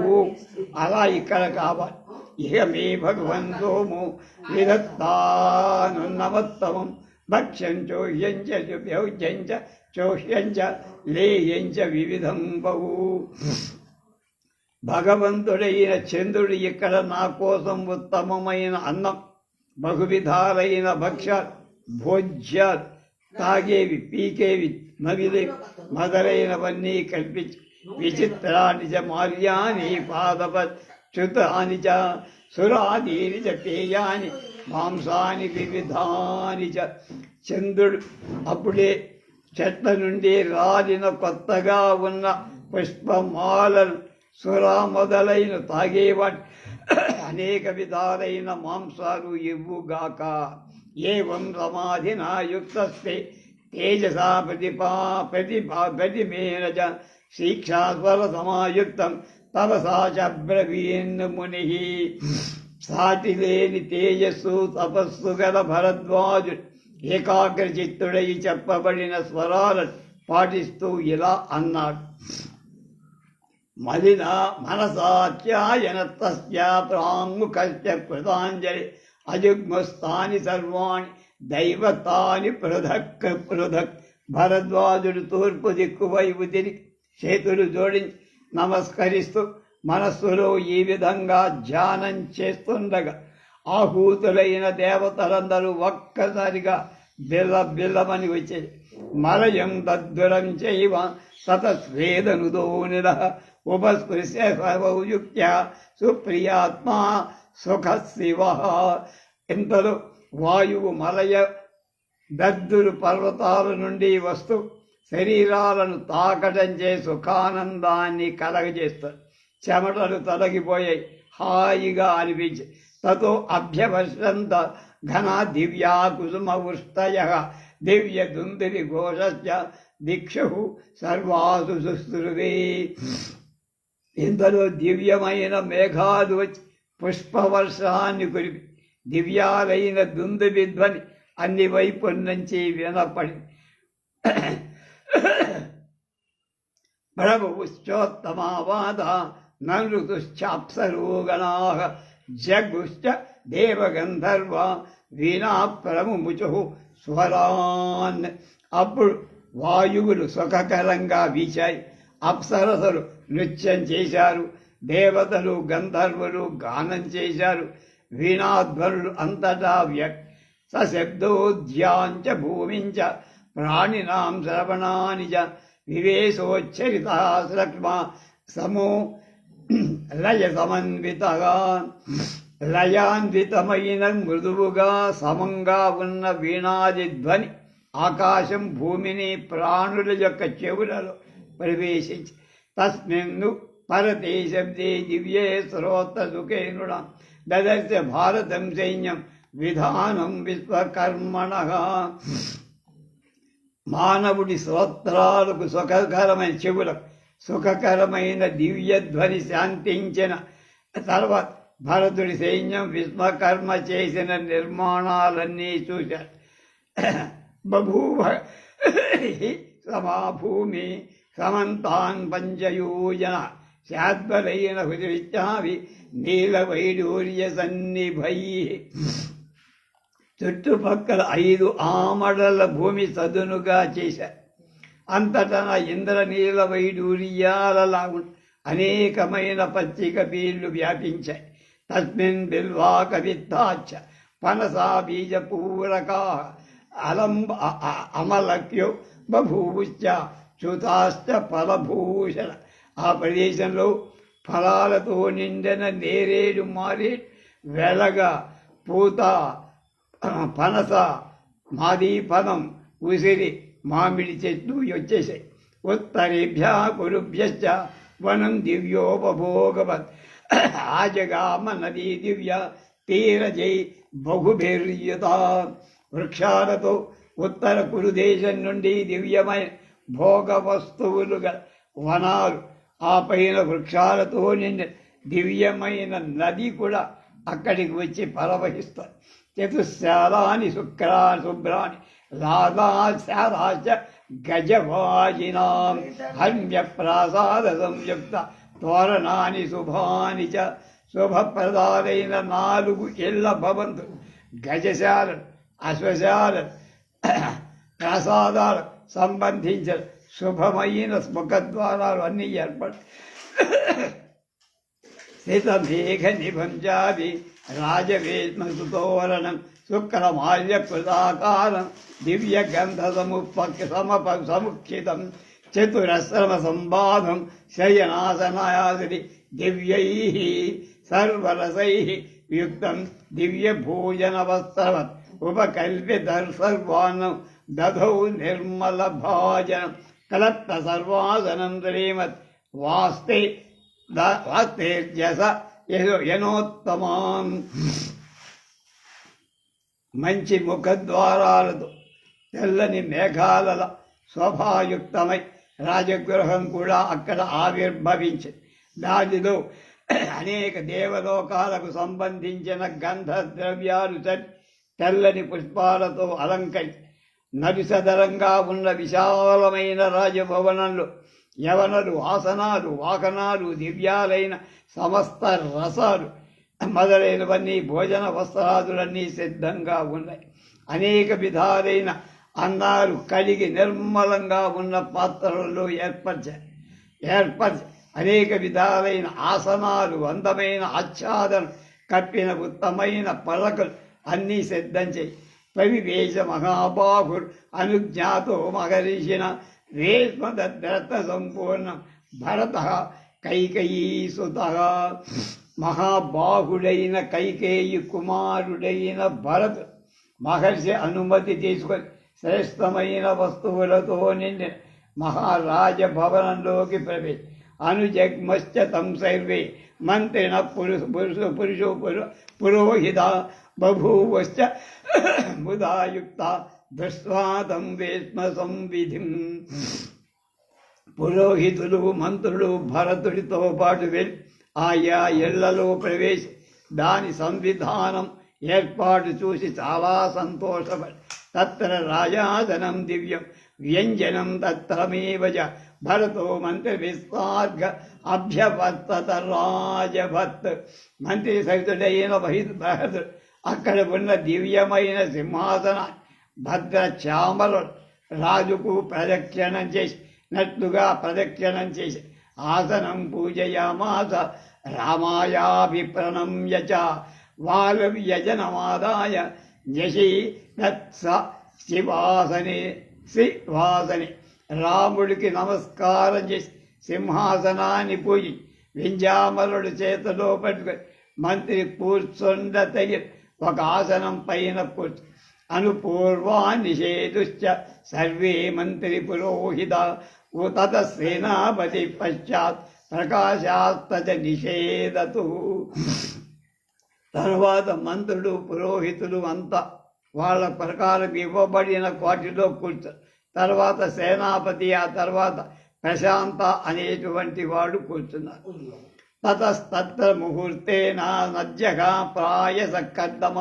అలా ఇక్కడ కావాలి. ఇహ మే భగవన్ సోమో విదత్తానున్నమత్తమం భక్ష్యం చోహ్యం చ భౌజ్యం చ చోహ్యం చ లేయం చ వివిధం బహు. భగవంతుడైన చంద్రుడు ఇక్కడ నా కోసం ఉత్తమమైన అన్నం, బహువిధాలైన భక్ష్యాలు, భోజ్యాలు, తాగేవి, పీకేవి, నవిలేవి మొదలైనవన్నీ కల్పించి విచిత్రాన్ని చ మాల్యాని పాదపచ్యుతాని చ సురాదీని చ పేయాని మాంసాని వివిధాని చ. చంద్రుడు అప్పుడే చెట్ల నుండి రాలిన కొత్తగా ఉన్న పుష్పమాలను, సుర మొదలైన తాగేవాటి అనేక విధాలైన మాంసాలు ఇవ్వుగాక. ఏవం సమాధినా యుక్తస్తే తేజసా ప్రతిమేన చ శిక్షాస్వర సమాయుక్తం తపసా చ బ్రవీన్ ముని. సాటి లేని తేజస్సు తపస్సు గల భరద్వాజుడు ఏకాగ్రచిత్తుడై చెప్పబడిన స్వరాలను పాటిస్తూ ఇలా అన్నాడు. మలిన మనసాధ్యాయన తస్య ప్రాంగుఖస్య కృతాంజలి అజుగ్మస్థాని సర్వాణి దైవతాని పృథక్ పృథక్. భరద్వాజుడు తూర్పు దిక్కు వైపు తిరిగి చేతులు జోడించి నమస్కరిస్తూ మనస్సులో ఈ విధంగా ధ్యానం చేస్తుండగా ఆహూతులైన దేవతలందరూ ఒక్కసారిగా బిల్లమని వచ్చేది. మలయం తద్దురం చైవ సతస్వేదనుదో నిర ఉపస్పృశ్య సర్వయుక్త్యా సుప్రియాత్మా సుఖ శివ. ఇంతలో వాయువు మలయ దద్దులు పర్వతాల నుండి వస్తూ శరీరాలను తాకటం చే సుఖానందాన్ని కలగజేస్తారు. చెమటలు తొలగిపోయాయి, హాయిగా అనిపించి తతో అభ్యవర్షంత ఘన దివ్యా కుసుమ వృష్టయ దివ్య దుందిరి ఘోషశ్చ దిక్షు సర్వాసు సుశ్రువే. ఇంతలో దివ్యమైన మేఘాలు వచ్చి పుష్పవర్షాన్ని కురిపి దివ్యాలైన దుందుబి ధ్వని అన్ని వైపుల నుంచి వినపడి ప్రభుశ్చోత్తమావాద నృతుశ్చాప్సరోగణా జగుశ్చ దేవగంధర్వ వీణా ప్రముచు స్వరాన్. అప్పుడు వాయువులు సుఖకరంగా వీచాయి, అప్సరసలు నృత్యం చేశారు, దేవతలు గంధర్వులు గానం చేశారు, వీణాధ్వనులు అంతటా సశబ్దోద్యాంచ భూమించ ప్రాణినాం శ్రవణాని చ వివేశోచ్చరితా శ్లక్ష్మా సమో లయ సమన్వితగా. లయాన్వితమైన మృదువుగా సమంగా ఉన్న వీణాది ధ్వని ఆకాశం భూమిని ప్రాణుల యొక్క చెవులలో ప్రవేశించి తస్మిన్ను పరతే శబ్దే దివ్యే శ్రోత సుఖేనుడ దదర్శ భారతం సైన్యం విధానం విశ్వకర్మణ. మానవుడి స్తోత్రాలకు సుఖకరమైన చెవులకు సుఖకరమైన దివ్యధ్వని శాంతించిన తర్వాత భరతుడి సైన్యం విశ్వకర్మ చేసిన నిర్మాణాలన్నీ చూశారు. బభూవ సమాభూమి సమంతాన్ పంచయోజన శాద్వలైన హృదయావి నీలవైడూర్య సన్నిభై. చుట్టుపక్కల 5 ఆమడల భూమి చదునుగా చేశారు. అంతటా ఇంద్రనీల వైడూర్యాలలా అనేకమైన పచ్చిక బీళ్లు వ్యాపించాయి. తస్మిన్ బిల్వాక విత్తాచ పనసా బీజపూరకా అలంబ అమలక్యో బభూవుశ్చ చ్యుతాశ్చ ఫలభూషణ. ఆ ప్రదేశంలో ఫలాలతో నిండిన నేరేడు మారేడు వెలగ పూత పనస మాదీఫలం ఉసిరి మామిడి చెట్లు వచ్చేసాయి. ఉత్తరేభ్య కురుభ్యశ్చ వనం దివ్యోపభోగవత్ ఆజగామ నదీ దివ్య తీరజై బహుభిర్యుత. వృక్షాలతో ఉత్తర కురుదేశం నుండి దివ్యమైన భోగ వస్తువులుగా వనాలు, ఆ పైన వృక్షాలతో నిండిన దివ్యమైన నది కూడా అక్కడికి వచ్చి పరవహిస్తారు. చతుశాలాని శుభ్రాణి లాదాశాలాచ గజవాజినాం హన్య ప్రాసాద సంయుక్త తోరణాని శుభాని చ. శుభప్రదాలైన 4 ఇళ్ల భవంతులు, గజశాలలు, అశ్వశాలలు, ప్రసాదాలు సంబంధించిన శుభమైన ముఖద్వారాలు అన్నీ ఏర్పడు. శితమేఘ నిభంజాది రాజవేష్మసుతోరణం శుక్రమాల్యకృతాకారం దివ్యగంధ సముఖితం చతురశ్రమ సంబాధం శయనాసనాయాది దివ్యై సర్వరసై యుక్తం దివ్యభోజనవస్త్రవత్ ఉపకల్పితర్సర్వాన్నం దధౌ నిర్మల భాజనం కలత్త సర్వాసనం శ్రీమత్ వాస్తే వాస్తేర్జస యనోత్తమాం. మంచి ముఖద్వారాలతో తెల్లని మేఘాల శోభాయుక్తమై రాజగృహం కూడా అక్కడ ఆవిర్భవించింది. దానిలో అనేక దేవలోకాలకు సంబంధించిన గంధ ద్రవ్యాలు తెల్లని పుష్పాలతో అలంకరించి నలుసదరంగా ఉన్న విశాలమైన రాజభవనంలో యవనలు, ఆసనాలు, వాకనాలు, దివ్యాలైన సమస్త రసాలు మొదలైనవన్నీ భోజన వస్త్రాదులన్నీ సిద్ధంగా ఉన్నాయి. అనేక విధాలైన అన్నాలు కడిగి నిర్మలంగా ఉన్న పాత్రలలో ఏర్పరిచి అనేక విధాలైన ఆసనాలు, అందమైన ఆచ్ఛాదన కప్పిన ఉత్తమైన పలకలు అన్నీ సిద్ధం చేయి. ప్రవివేశ మహాబాహుర్ అనుజ్ఞాతో మహర్షిన వేష్మదత్త సంపూర్ణం భరత కైకేయీసుత. మహాబాహుడైన కైకేయి కుమారుడైన భరత్ మహర్షి అనుమతి తీసుకొని శ్రేష్టమైన వస్తువులతో నిండిన మహారాజభవనంలోకి ప్రవేశి అనుజగ్మశ్చ తం సర్వే మంత్రిణ పురుషో పురోహిత బభూవశ్చ ముదాయుక్త దృష్వాతం వేష్మ సంవిధిం. పురోహితులు, మంత్రులు భరతుడితో పాటు వెళ్ళి ఆయా ఇళ్లలో ప్రవేశి దాని సంవిధానం ఏర్పాటు చూసి చాలా సంతోషపడి తత్ర రాజాసనం దివ్యం వ్యంజనం తత్రమేవజ భరతో మంత్రి విస్తార్గ అభ్యవర్తత రాజభత్. మంత్రి సహితుడైన భరతుడు అక్కడ ఉన్న దివ్యమైన సింహాసనాన్ని భద్రచామలు రాజుకు ప్రదక్షిణం చేసినట్లుగా ప్రదక్షిణం చేసి ఆసనం పూజయామాస. రామాయాభిప్రణమ్య చ వాలవ్యజనమాదాయ యశీ తత్స శివాసనే రాముడికి నమస్కారం చేసి సింహాసనాన్ని పూజి వింజామరుడు చేతిలో పట్టుకొని మంత్రి కూర్చుండ తగిన ఒక ఆసనం పైన కూర్చు. అనుపూర్వాన్నిషేదుశ్చ సర్వే మంత్రి పురోహిత ఉతత సేనాపతి పశ్చాత్ ప్రకాశాస్తచ నిషేధతు. తర్వాత మంత్రులు, పురోహితులు అంతా వాళ్ళ ప్రకారం ఇవ్వబడిన వాటిలో కూర్చొని తర్వాత సేనాపతి, ఆ తర్వాత ప్రశాంత అనేటువంటి వాడు కూర్చున్నారు. తతస్తత్ర ముహూర్తేన నద్యగా ప్రాయస కర్దమ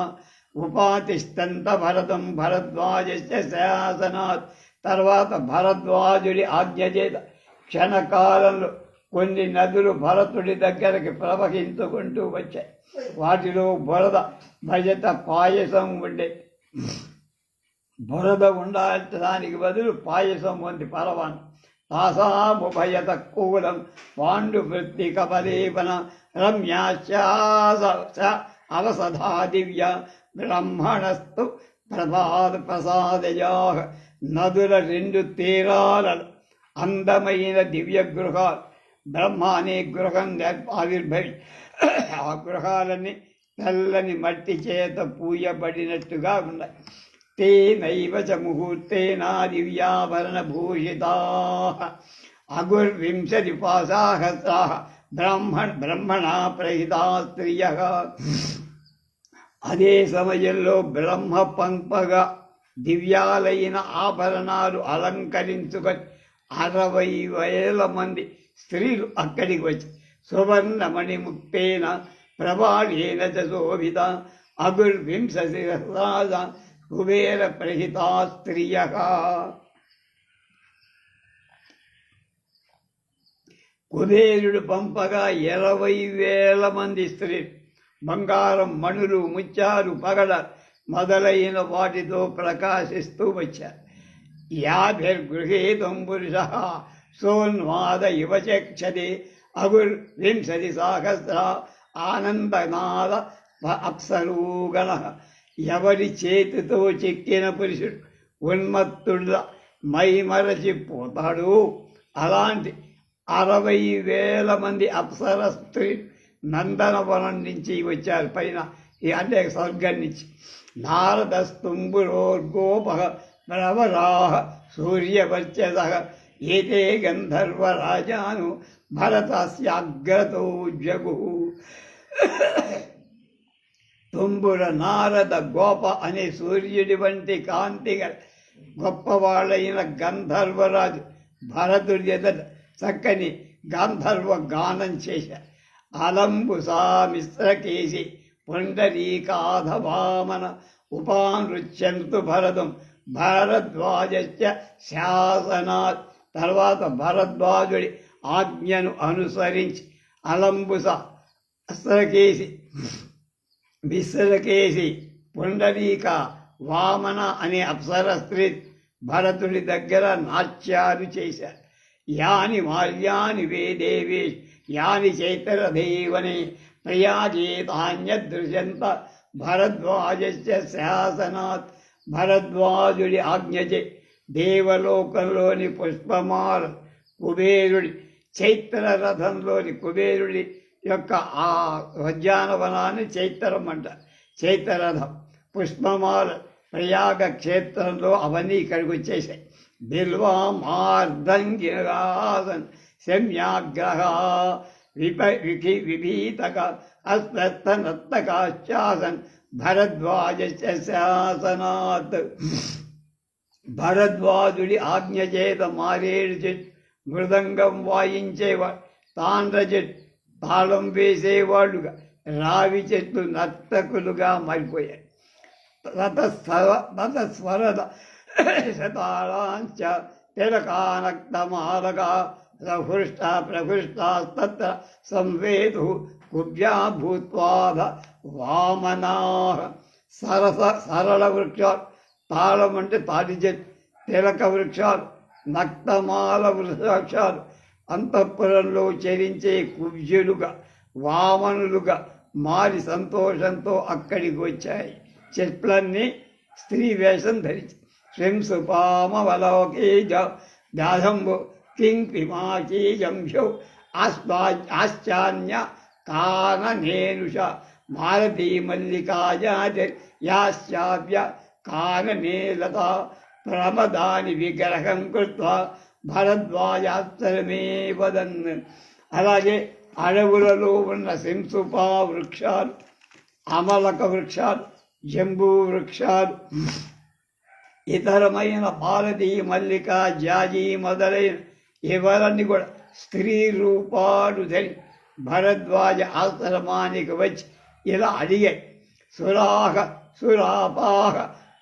ఉపాతిష్టంత భరతం భరద్వాజస్య శాసనాత్. తర్వాత భరద్వాజుడి ఆజ్ఞ చేత క్షణకాలంలో కొన్ని నదులు భరతుడి దగ్గరికి ప్రవహించుకుంటూ వచ్చాయి. వాటిలో బురద భజత పాయసం ఉండే. బురద ఉండాల్చడానికి బదులు పాయసం ఉంది పరవాన్. తాసాముభయత కూలం పాండువృత్తి కపలేపన రమ్యాశ్చాస అవసధా దివ్య బ్రహ్మణస్తు ప్రసాదయా. నదుల రెండు తీరాలలో అందమైన దివ్య గృహాలు బ్రహ్మ అనే గృహం ఆవిర్భవి. ఆ గృహాలని తెల్లని మట్టి చేత పూయబడినట్టుగా ఉన్నాయి. తేనైవ చ ముహూర్తేన దివ్యాభరణ భూషితా అగుర్వింశతి పాసాహస్రా బ్రహ్మణా ప్రహితా స్త్రియ. అదే సమయంలో బ్రహ్మ పంపగా దివ్యాలైన ఆభరణాలు అలంకరించుకొని 60,000 మంది స్త్రీలు అక్కడికి వచ్చి సువర్ణమణి ముక్తేన ప్రభాళేన చ శోభిత అగుర్వింశతి కుబేర ప్రహితా స్త్రియ. కుబేరుడు పంపగా 20,000 మంది స్త్రీలు బంగారం, మణులు, ముత్యాలు, పగడ మొదలైన వాటితో ప్రకాశిస్తూ వచ్చారు. 50 గృహీతం పురుష సోన్వాద ఇవ చక్షతే అగుర్వింశతి సహస్ర ఆనందనాద అప్సరూగణ. ఎవరి చేతితో చెక్కిన పురుషుడు ఉన్మత్తుడు మైమరచిపోతాడు. అలాంటి 60,000 మంది అప్సర స్త్రీలు నందనవనం నుంచి వచ్చారు. పైన అంటే స్వర్గం నుంచి. నారదస్తుంబురోర్గోప ప్రవరాహ సూర్యవర్చస ఏతే గంధర్వరాజాను భరతస్యాగ్రతో జగు. తుంబుర, నారద, గోప అనే సూర్యుడి వంటి కాంతి గొప్పవాళ్ళైన గంధర్వరాజు భరతుడి ఎదుట చక్కని గంధర్వ గానం చేశారు. అలంబుసా మిశ్రకేశి పుండరీకాధవామన ఉపానృత్యంతు భరతం భరద్వాజస్య శాసనాత్. తర్వాత భరద్వాజుడి ఆజ్ఞను అనుసరించి అలంబుస అస్త్రకేసి విశ్రకేసి పుండరీక వామన అనే అప్సర స్త్రీ భరతుడి దగ్గర నాట్యాలు చేశారు. యాని మాల్యాని వేదేవి యాని చైతరదేవని ప్రియాగీతాన్యదృశ్యంత భరద్వాజస్య శాసనాత్. భరద్వాజుడి ఆజ్ఞచే దేవలోకంలోని పుష్పమాల కుబేరుడి చైత్ర రథంలోని కుబేరుడి యొక్క ఆ ఉద్యానవనాన్ని చైత్రం అంటారు. చైత్రరథం పుష్పమాల ప్రయాగ క్షేత్రంలో అవన్నీ ఇక్కడికి వచ్చేసాయి. బిల్వామార్దంగిరాసన్ శమ్యాగ్రహ విభీతక అశ్వత్థనత్తకాశ్చాసన్ భరద్వాజస్య శాసనాత్. భరద్వాజుడి ఆజ్ఞ చేత మారేడు చెట్టు మృదంగం వాయించేవాడు, తాండ్ర చెట్టు తాళం వేసేవాళ్ళుగా, రావి చెట్లు నర్తకులుగా మారిపోయాయి. రథస్వరద శతాళాంచ తిలకానక్తమాలగా ప్రహృష్ట ప్రహృష్టాస్తత్ర సంవేదు కుబ్జా భూత్వాధ వామనా. సరళ వృక్షాలు, తాళం అంటే తాటి చెట్టు, తిలక వృక్షాలు, నక్తమాల వృక్షాలు అంతఃపురంలో చరించే కుబ్జులుగా వామనులుగా మారి సంతోషంతో అక్కడికి వచ్చాయి. చెట్లన్నీ స్త్రీ వేషం ధరించి శ్రింసుపామవలోకీజ దాధంబు కింపిమాచీజంభ్యో ఆశ్చాన్య కాననేనుష మాలతీ మల్లికాజాశ్చావ్య కాననేలత ప్రమదాని విగ్రహం కృత్వా భరద్వాజాస్తరమే వదన్. అలాగే అడవులలో ఉన్న శంసుపా వృక్షాలు, అమలక వృక్షాలు, జంబూ వృక్షాలు, ఇతరమైన పాలతీ మల్లిక జాజి మొదలైన ఇవన్నీ కూడా స్త్రీ రూపాలు ధరి భరద్వాజ ఆశ్రమానికి వచ్చి ఇలా అడిగాయి. సురాహ సురాపాహ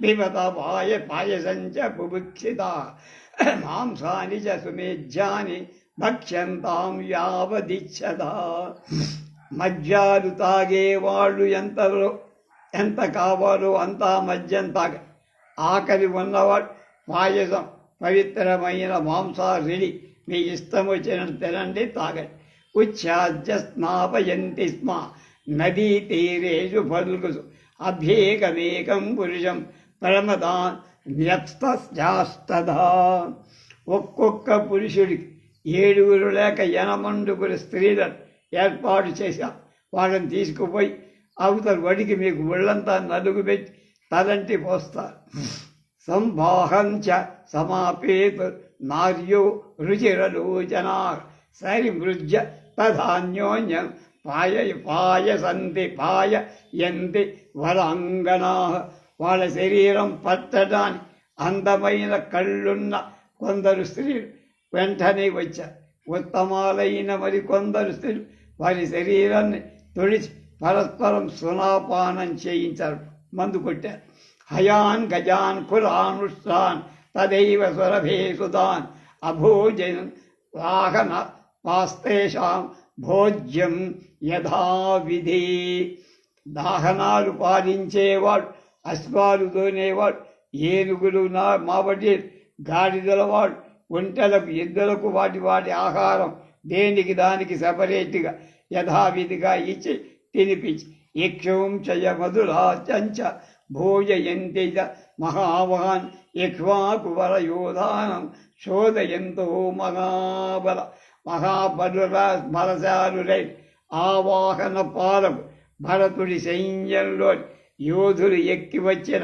పిబత పాయసంచ బుభుక్షిత మాంసాని చ సుమేధ్యాని భక్ష్యంతాం యావదిచ్చద. మద్యాలు తాగేవాళ్ళు ఎంత కావాలో అంతా మద్యం తాగ. ఆకలి ఉన్నవాడు పాయసం పవిత్రమైన మాంసాలు రెడీ, మీ ఇష్టం వచ్చినట్టు తినండి, తాగండి. ఉచ్ఛాద్య స్నాపయంతి స్మ నదీ తీరేషు ఫల్గుసు అభ్యేకమేకం పురుషం పరమదాన్ న్యస్తదా. ఒక్కొక్క పురుషుడికి 7 లేక 8 స్త్రీలను ఏర్పాటు చేశాం. వాళ్ళని తీసుకుపోయి అవతల వడికి మీకు ఒళ్ళంతా నలుగు పెట్టి తలంటి పోస్తారు. సంవాహంచ సమాపేతు నార్యో రుచిరలోచనా సరిమృజ్య తధాన్యోన్యం పాయయంతి వరాంగనా. వాళ్ళ శరీరం పట్టడానికి అందమైన కళ్ళున్న కొందరు స్త్రీలు వెంటనే వచ్చారు. ఉత్తమాలైన కొందరు స్త్రీలు వారి శరీరాన్ని తొడిచి పరస్పరం సునాపానం చేయించారు, మందు కొట్టారు. హయాన్ గజాన్ కులానుష్ఠాన్ తదైవ సురభే సుదాన్ అభోజన్ వాహన పాస్తేషాం భోజ్యం యథావిధి. దాహనాలు పాలించేవాడు, అశ్వాలు తోనేవాడు, ఏనుగులు మాబడి గాడిదలవాడు, ఒంటెలకు ఎద్దులకు వాటి ఆహారం దేనికి దానికి సపరేట్గా యథావిధిగా ఇచ్చి తినిపించి ఇక్షుం చయ మధురాచంచ భోజయంతి మహావహాన్ ఇక్ష్వాకువర యోధానం శోధయంతో మహాబలశాలులై ఆవాహన పాలకు భరతుడి సైన్యంలో యోధులు ఎక్కి వచ్చిన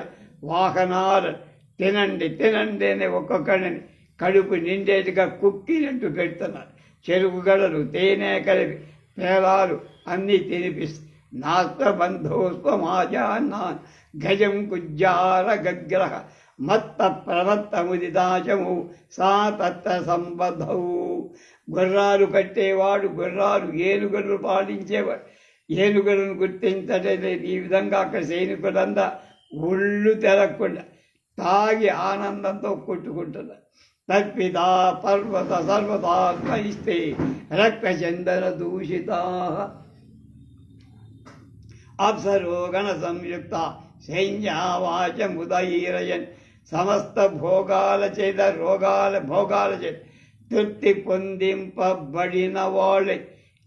వాహనాలు తినండి తినండి అని ఒక్కొక్కడిని కడుపు నిండేట్టుగా కుక్కినట్టు పెడుతున్నారు. చెరుకు గడలు, తేనె కలిపి పేలాలు అన్నీ తినిపిస్తారు. నాస్త్రబంధోస్వమాజాన్నాన్ గజం కుజ్జార గగ్రహ మత్త ప్రమత్తముదిదాచము సా తత్ర సంబద్ధౌ. గుర్రాలు కట్టేవాడు గుర్రాలు, ఏనుగులు పాలించేవాడు ఏనుగులను గుర్తించలేదు. ఈ విధంగా అక్కడ సైనికులంతా ఒళ్ళు తెరకుండా తాగి ఆనందంతో కొట్టుకుంటున్నారు. తర్పితా పర్వత సర్వతాత్మైస్తే రక్తచందన దూషితా అప్సరో గణ సంయుక్త సైన్యావాచముదైరయన్ సమస్త భోగాల చేత భోగాల చేత తృప్తి పొందింపబడిన వాళ్ళే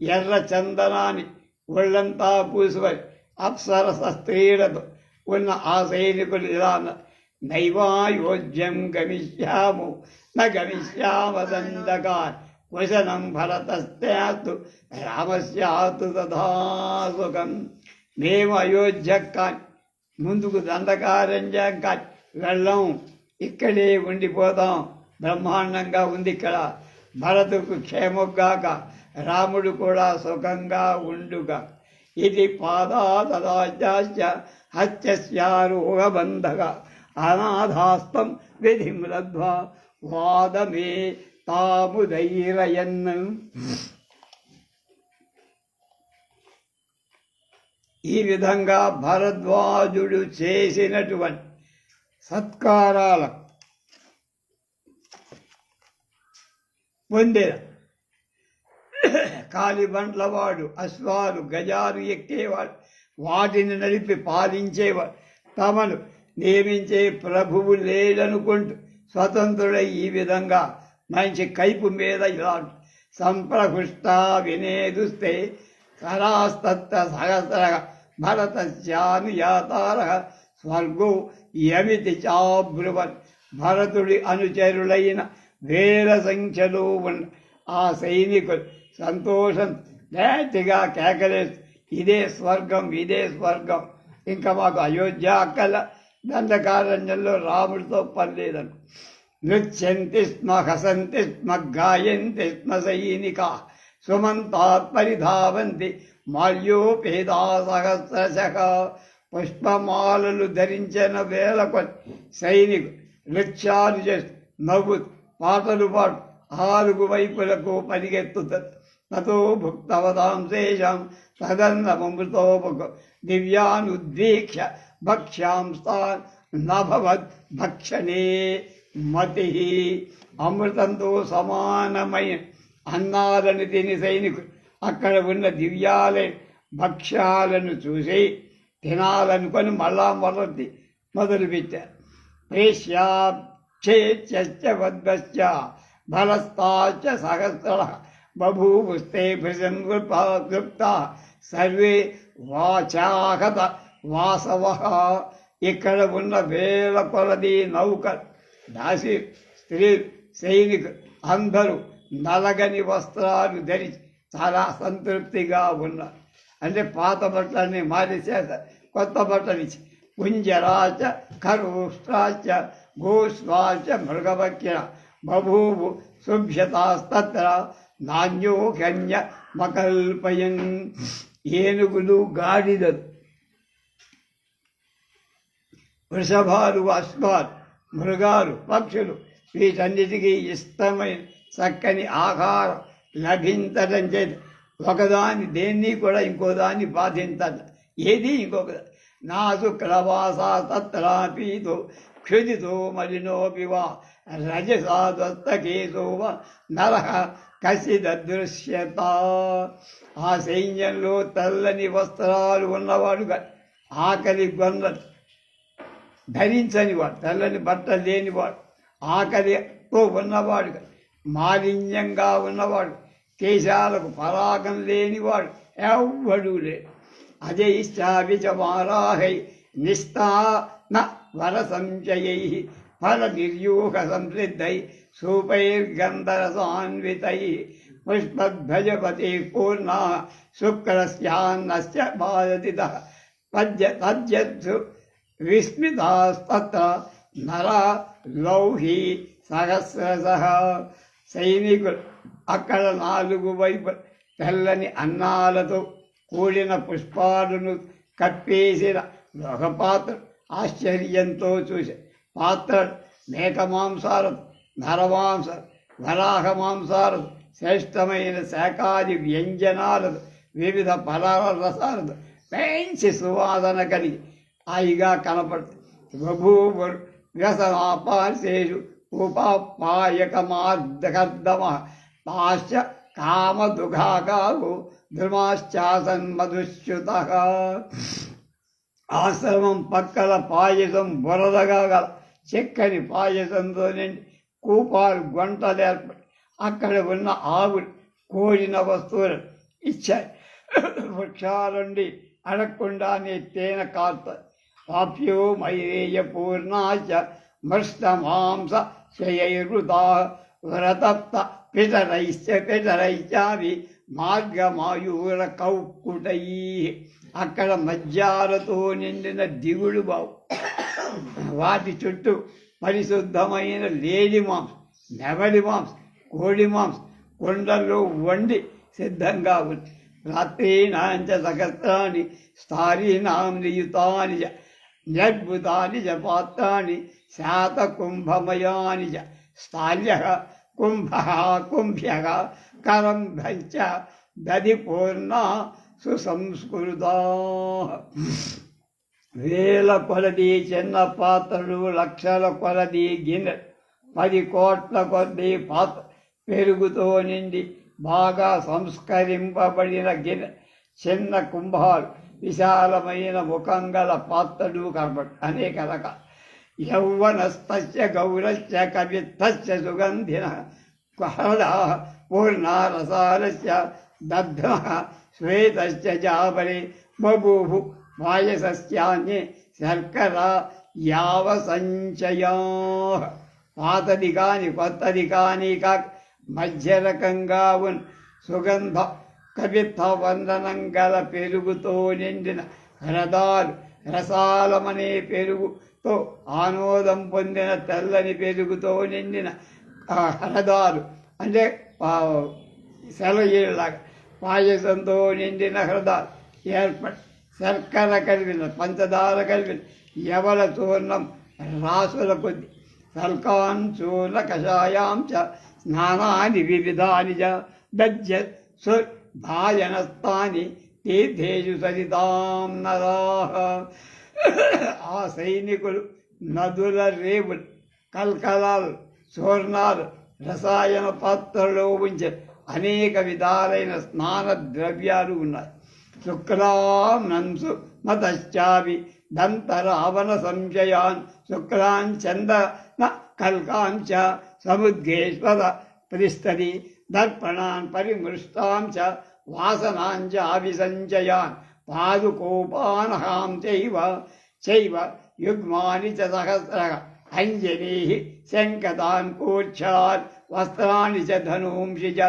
ఎర్ర చందనాన్ని ఒళ్ళంతా పూసుకొని అప్సరస స్త్రీలతో ఉన్న ఆ సైనికులు ఇలా నైవాయోజ్యం గమిష్యాము న గమిష్యామదండకాన్ వశనం భరతస్యాత్తు రామస్యాత్తు తథా సుఖం. మేము అయోధ్యకు కానీ ముందుకు దండకారణ్యం కానీ వెళ్ళం, ఇక్కడే ఉండిపోతాం. బ్రహ్మాండంగా ఉంది ఇక్కడ. భరతుకు క్షేమగాక, రాముడు కూడా సుఖంగా ఉండుగా. ఇది పాదాదాచాశ్చ హత్యస్యారోగబంధక అనాథాస్తం విధిం లబ్ధ్వా వాదమే తాముదైరయన్. ఈ విధంగా భరద్వాజుడు చేసినటువంటి సత్కారాల పొందేద కాలిబండ్లవాడు, అశ్వాలు, గజాలు ఎక్కేవాడు, వాటిని నడిపి పాలించేవాడు, తమను నియమించే ప్రభువు లేడనుకుంటూ స్వతంత్రుడై ఈ విధంగా మంచి కైపు మీద ఇలా సంప్రహృష్ట వినేదుస్తే సరాస్తత్త సహస్ర భరతస్యానుయాతార స్వర్గో యమితి చాబ్రువన్. భరతుడి అనుచరులైన వేల సంఖ్యలో ఉన్న ఆ సైనికులు సంతోషం గట్టిగా కేకలేస్తూ ఇదే స్వర్గం, ఇదే స్వర్గం, ఇంకా మాకు అయోధ్య అక్కల దండకారణ్యంలో రాముడితో పని లేదను. నృత్యంతి స్మ హసంతి స్మ గాయంతి స్మ సైనికా సుమంతాత్ పరిధావంతి మాల్యోపేదా సహస్రశః. పుష్పమాలలు ధరించిన వేల కొద్ది సైనికులు నృత్యాలు చేస్తూ నవ్వు పాటలు పాడు 4 వైపులకు పరిగెత్తుతారు. తతో భుక్తవతాం శేషం తదన్నమృతో దివ్యానుద్వీక్ష భక్ష్యాంస్తాన్ నభవద్ భక్షణే మతి. అమృతంతో సమానమైన అన్నాలను తిని సైనికులు అక్కడ ఉన్న దివ్యాలయ భక్ష్యాలను చూసి తినాలనుకొని మళ్ళా మొదలుపెట్టారు. ప్రేష్యాచ్చేత్యశ్చ వద్భశ్చ బలస్తాశ్చ సహస్ర బభూవుస్తే భృజంగృప్తా సర్వే వాచాహత వాసవ. ఇక్కడ ఉన్న వేల కొలది నౌకలు, దాసి, స్త్రీలు, సైనికులు అందరూ నలగని వస్త్రాలు ధరించి చాలా సంతృప్తిగా ఉన్నారు. అంటే పాత బట్టలన్నీ మారిసేస్తారు, కొత్త బట్టలు ఇచ్చి. కుంజరాచ ఖరోష్ట్రాచ గోస్వాచ మృగవక్య బభూవు శుభ్యతాస్తత్ర నాణ్యోహ్యన్య మకల్పయన్. ఏనుగులు, గాడిదలు, వృషభాలు, అశ్వాలు, మృగాలు, పక్షులు వీటన్నిటికీ ఇష్టమైన చక్కని ఆహారం లభించడం చేత ఒకదాన్ని దేన్ని కూడా ఇంకో దాన్ని బాధించదు. ఏది ఇంకొక నా శుక్రవాసా తత్రాపీతో క్షుదితో మలినోపి వా రజసాదస్తకేశో నరః కసిదృశ్యత. ఆ సైన్యంలో తెల్లని వస్త్రాలు ఉన్నవాడుగా, ఆకలి గొంగలు ధరించనివాడు, తెల్లని బట్టలు లేనివాడు, ఆకలితో ఉన్నవాడుగా, మాలిన్యంగా ఉన్నవాడు, కేశాలకు పరాగం లేనివాడు ఎవ్వడూ లేడు. అజైశ్చావిచమారాహై నిస్తాన వర సంచయై ఫల నిర్యూహ సంసిద్ధై సూపైర్గంధరసాన్వితై పుష్పధ్వజపతి పూర్ణ శుక్రస్యాన్నస్య బాధిత తద్యత్సు విస్మితాస్తత్ర నరా లౌహి సహస్రశః. సైనికులు అక్కడ 4 వైపు తెల్లని అన్నాలతో కూడిన పుష్పాలను కప్పేసిన ఒక పాత్ర ఆశ్చర్యంతో చూసి, పాత్ర మేకమాంసాలతో, నరమాంసాలు, వరాహ మాంసాలతో, శ్రేష్టమైన శాకాది వ్యంజనాలతో, వివిధ ఫలాల రసాలతో మంచి సువాసన కలిగి హాయిగా కనపడుతుంది. బభూవు వ్యసనాపార్శేషు ఉపాపాయకమార్దకర్దమ తాశ్చ కామదుఘాగావు ధృమాశ్చాసన్మధుశ్యుత. ఆశ్రమం పక్కల పాయసం బురదగా గల చెక్కని పాయసంతో నిండి కూపాలు గొంటలు ఏర్పడి అక్కడ ఉన్న ఆవులు కోరిన వస్తువులు ఇచ్చాయి. వృక్షాలుండి అడగకుండానే తేనె కారుతాయి. పాప్యో మైరేయ పూర్ణాచ మృష్టమాంస శయైరుదా వ్రతప్త పితరైశ్చావి మార్గమాయూర కౌకుటై. అక్కడ మధ్యాలతో నిండిన దిగుడు బావు, వాటి చుట్టూ పరిశుద్ధమైన లేడి మాంసం, నెమలి మాంసం, కోడి మాంసం కుండల్లో వండి సిద్ధంగా ఉంది. రాత్రీనాంచ సహస్రాన్ని స్థారీనాం నియుతాని చ న్యద్భుతాని చ పాత్రాన్ని శాతకుంభమయాని చ స్థాల్య కుంభ కుంభ్య కరంభంచ దధి పూర్ణ సుసంస్కృతా. వేల కొలది చిన్న పాత్రలు, లక్షల కొలది గిన్నె, 10 కోట్ల కొద్ది పాత్ర, పెరుగుతో నిండి బాగా సంస్కరింపబడిన గిన్నె, చిన్న కుంభాలు, విశాలమైన ముఖం గల పాత్రలు కనబడి అనేక రకాలు. యౌవనస్తస్య గౌరస్య కవిత్తస్య సుగంధిన హరదా పూర్ణారసారస్య దగ్ధః శ్వేతశ్చ జాబలి బభూవు పాయసస్యాన్యే శర్కరా యావసంచయా. పాతది కాని కొత్తది కాని కాక మధ్య రకంగా ఉన్న సుగంధ కవిత్వ వందనం గల పెరుగుతో నిండిన హ్రదాలు, రసాలమనే పెరుగుతో ఆనోదం పొందిన తెల్లని పెరుగుతో నిండిన హ్రదాలు అంటే సెలయేలాగా పాయసంతో నిండిన హ్రదాలు ఏర్పడి శర్కర కలిగిన పంచదార కలిగిన యవల చూర్ణం రాసుల కొద్ది సల్కాన్ చూర్ణ కషాయాం చ స్నానాని వివిధాని చ దజ్జ భాజనస్థాని తీర్థేషు సరితాం నరాః. ఆ సైనికులు నదుల రేవులు, కల్కలాలు, చూర్ణాలు, రసాయన పాత్రలో ఉంచే అనేక విధాలైన స్నాన ద్రవ్యాలు ఉన్నాయి. శుక్లాం నంసు మతశ్చావి దంతరావణ సంశయాన్ శుక్లాన్ చందన కల్కాం చ సముద్గేశ్వర పరిస్తరి దర్పణాన్ పరిమృష్టాం చ వాసనాం చ అభిసంచయాన్ పాదుకోపానహాం చైవ యుగ్మాని చ సహస్రః అంజనీః శంకతాన్ కూర్ఛాన్ వస్త్రాణి చ ధనూంషి చ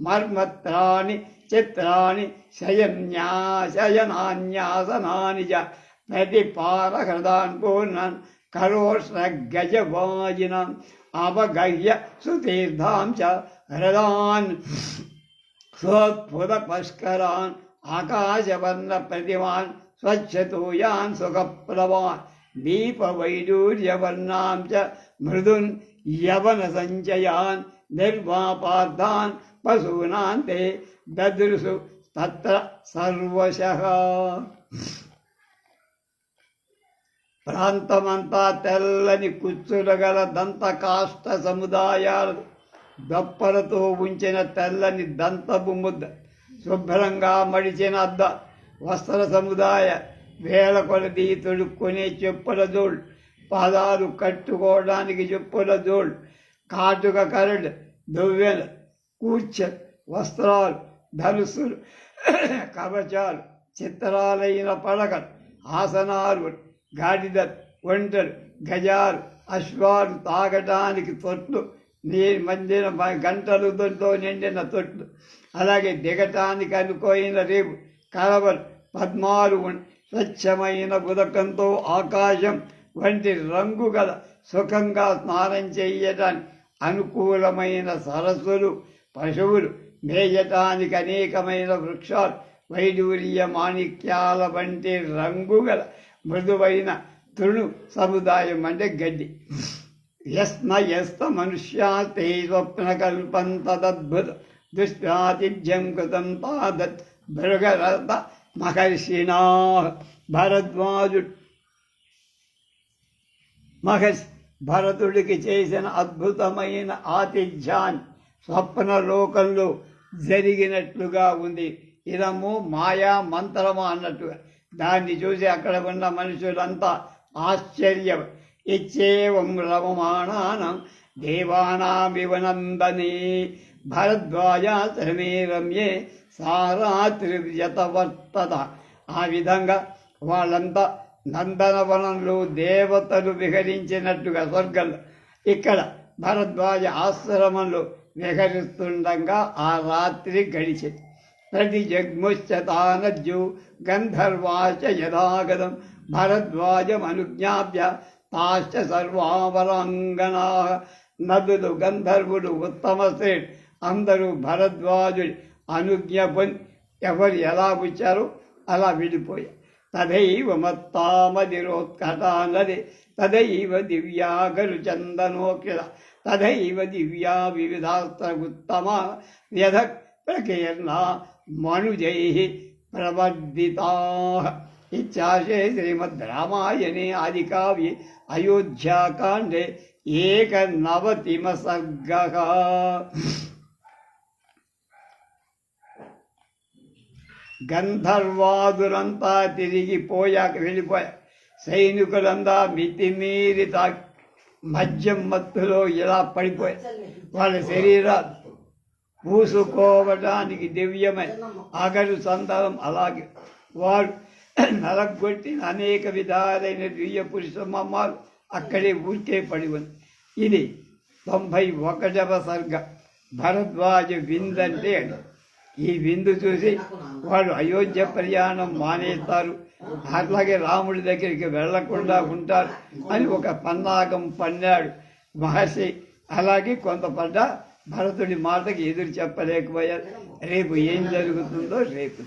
మర్మత్రాణి చిత్రాణి శయనాన్యాసనాని చ ప్రతిపారహృదాన్ పూర్ణాన్ కరోష్ణగజవాజినాం అవగహ్య సుతీర్థాం చ హృదాన్ స్వోత్ఫుతపష్కరాన్ ఆకాశవర్ణ ప్రతిమాన్ స్వచ్ఛతూయాన్ సుఖప్లవాన్ దీపవైడూర్యవర్ణాం చ మృదున్ యవన సంచయాన్ నిర్వాపార్థాన్ పశూనాంతే దదృశు తత్ర సర్వశః. ప్రాంతమంతా తెల్లని కుచ్చులు గల దంతకాష్ట సముదాయాలు, దప్పలతో ఉంచిన తెల్లని దంతపు ముద్ద, శుభ్రంగా మడిచిన అద్ద, వస్త్ర సముదాయ, వేల కొలది తొడుక్కునే చెప్పుల జోళ్ళు, పాదాలు కట్టుకోవడానికి చెప్పుల జోళ్ళు, కాటుక కరడు, దువ్వెలు, కూర్చెలు, వస్త్రాలు, ధనుసులు, కవచాలు, చిత్రాలైన పడకలు, ఆసనాలు, గాడిద, ఒంటెలు, గజాలు, అశ్వాలు తాగటానికి తొట్లు, నీరు మందిన గంటలతో నిండిన తొట్లు, అలాగే దిగటానికి అనుకోయిన రేపు కలవలు, పద్మాలు, స్వచ్ఛమైన ఉదకంతో ఆకాశం వంటి రంగు గల సుఖంగా స్నానం చేయటానికి అనుకూలమైన సరస్సులు, పశువులు మేయటానికి అనేకమైన వృక్షాలు, వైడూర్య మాణిక్యాల వంటి రంగుగల మృదువైన తృణు సముదాయం అంటే గడ్డి. యస్త మనుష్యాస్తే స్వప్న కల్పంతద్భుత దుష్టాతిథ్యం కృతం తాదత్ భృగరథ మహర్షిణా. భరద్వాజుడు భరతుడికి చేసిన అద్భుతమైన ఆతిథ్యాన్ని స్వప్నలోకంలో జరిగినట్లుగా ఉంది. ఇదము మాయా మంత్రము అన్నట్టుగా దాన్ని చూసి అక్కడ ఉన్న మనుషులంతా ఆశ్చర్యం. ఇచ్చేవం రమమాణానం దేవానామివనందనే భరద్వాజాశ్రమే రమ్యే సారాత్రివ్యతవర్తత. ఆ విధంగా వాళ్ళంతా నందనవనంలో దేవతలు విహరించినట్టుగా స్వర్గంలో ఇక్కడ భరద్వాజ ఆశ్రమంలో విహరిస్తుండగా ఆ రాత్రి గడిచింది. ప్రతి జగ్ముశ్చతానజ్జు గంధర్వాచ యథాగతం భరద్వాజమనుజ్ఞాప్య తాశ్చ సర్వావరాంగనా. నదులు గంధర్వులు ఉత్తమ శ్రేణి అందరూ భరద్వాజుడి అనుజ్ఞ పొంది ఎవరు ఎలా వచ్చారో అలా వెళ్ళిపోయారు. తదైవ మత్తామదిరోత్కటానది తదైవ దివ్యాగలు చందనోకిల తదైవ దివ్యా వివిధాస్త్రగుత్తమ వ్యధ ప్రకీర్ణ మనుజై ప్రవర్ధితా. ఇత్యాశే శ్రీమద్ రామాయణే ఆదికావ్యే అయోధ్యాకాండే 91వ సర్గః. గంధర్వాదులంతా వెళ్ళిపోయారు. సైనికులంతా మితిమీరి మద్యం మత్తులో ఇలా పడిపోయారు. వాళ్ళ శరీరాలు పూసుకోవడానికి దివ్యమై అగరు సంతానం అలాగే వారు నలగొట్టిన అనేక విధాలైన దివ్య పురుషమమ్మాలు అక్కడే ఊరికే పడి ఉంది. ఇది 91వ సర్గ. భరద్వాజ విందంటే ఈ విందు చూసి వాడు అయోధ్య ప్రయాణం మానేస్తారు, అట్లాగే రాముడి దగ్గరికి వెళ్లకుండా ఉంటారు అని ఒక పన్నాగం పన్నాడు మహర్షి. అలాగే కొంత పడ్డ భరతుడి మాటకి ఎదురు చెప్పలేకపోయారు. రేపు ఏం జరుగుతుందో రేపు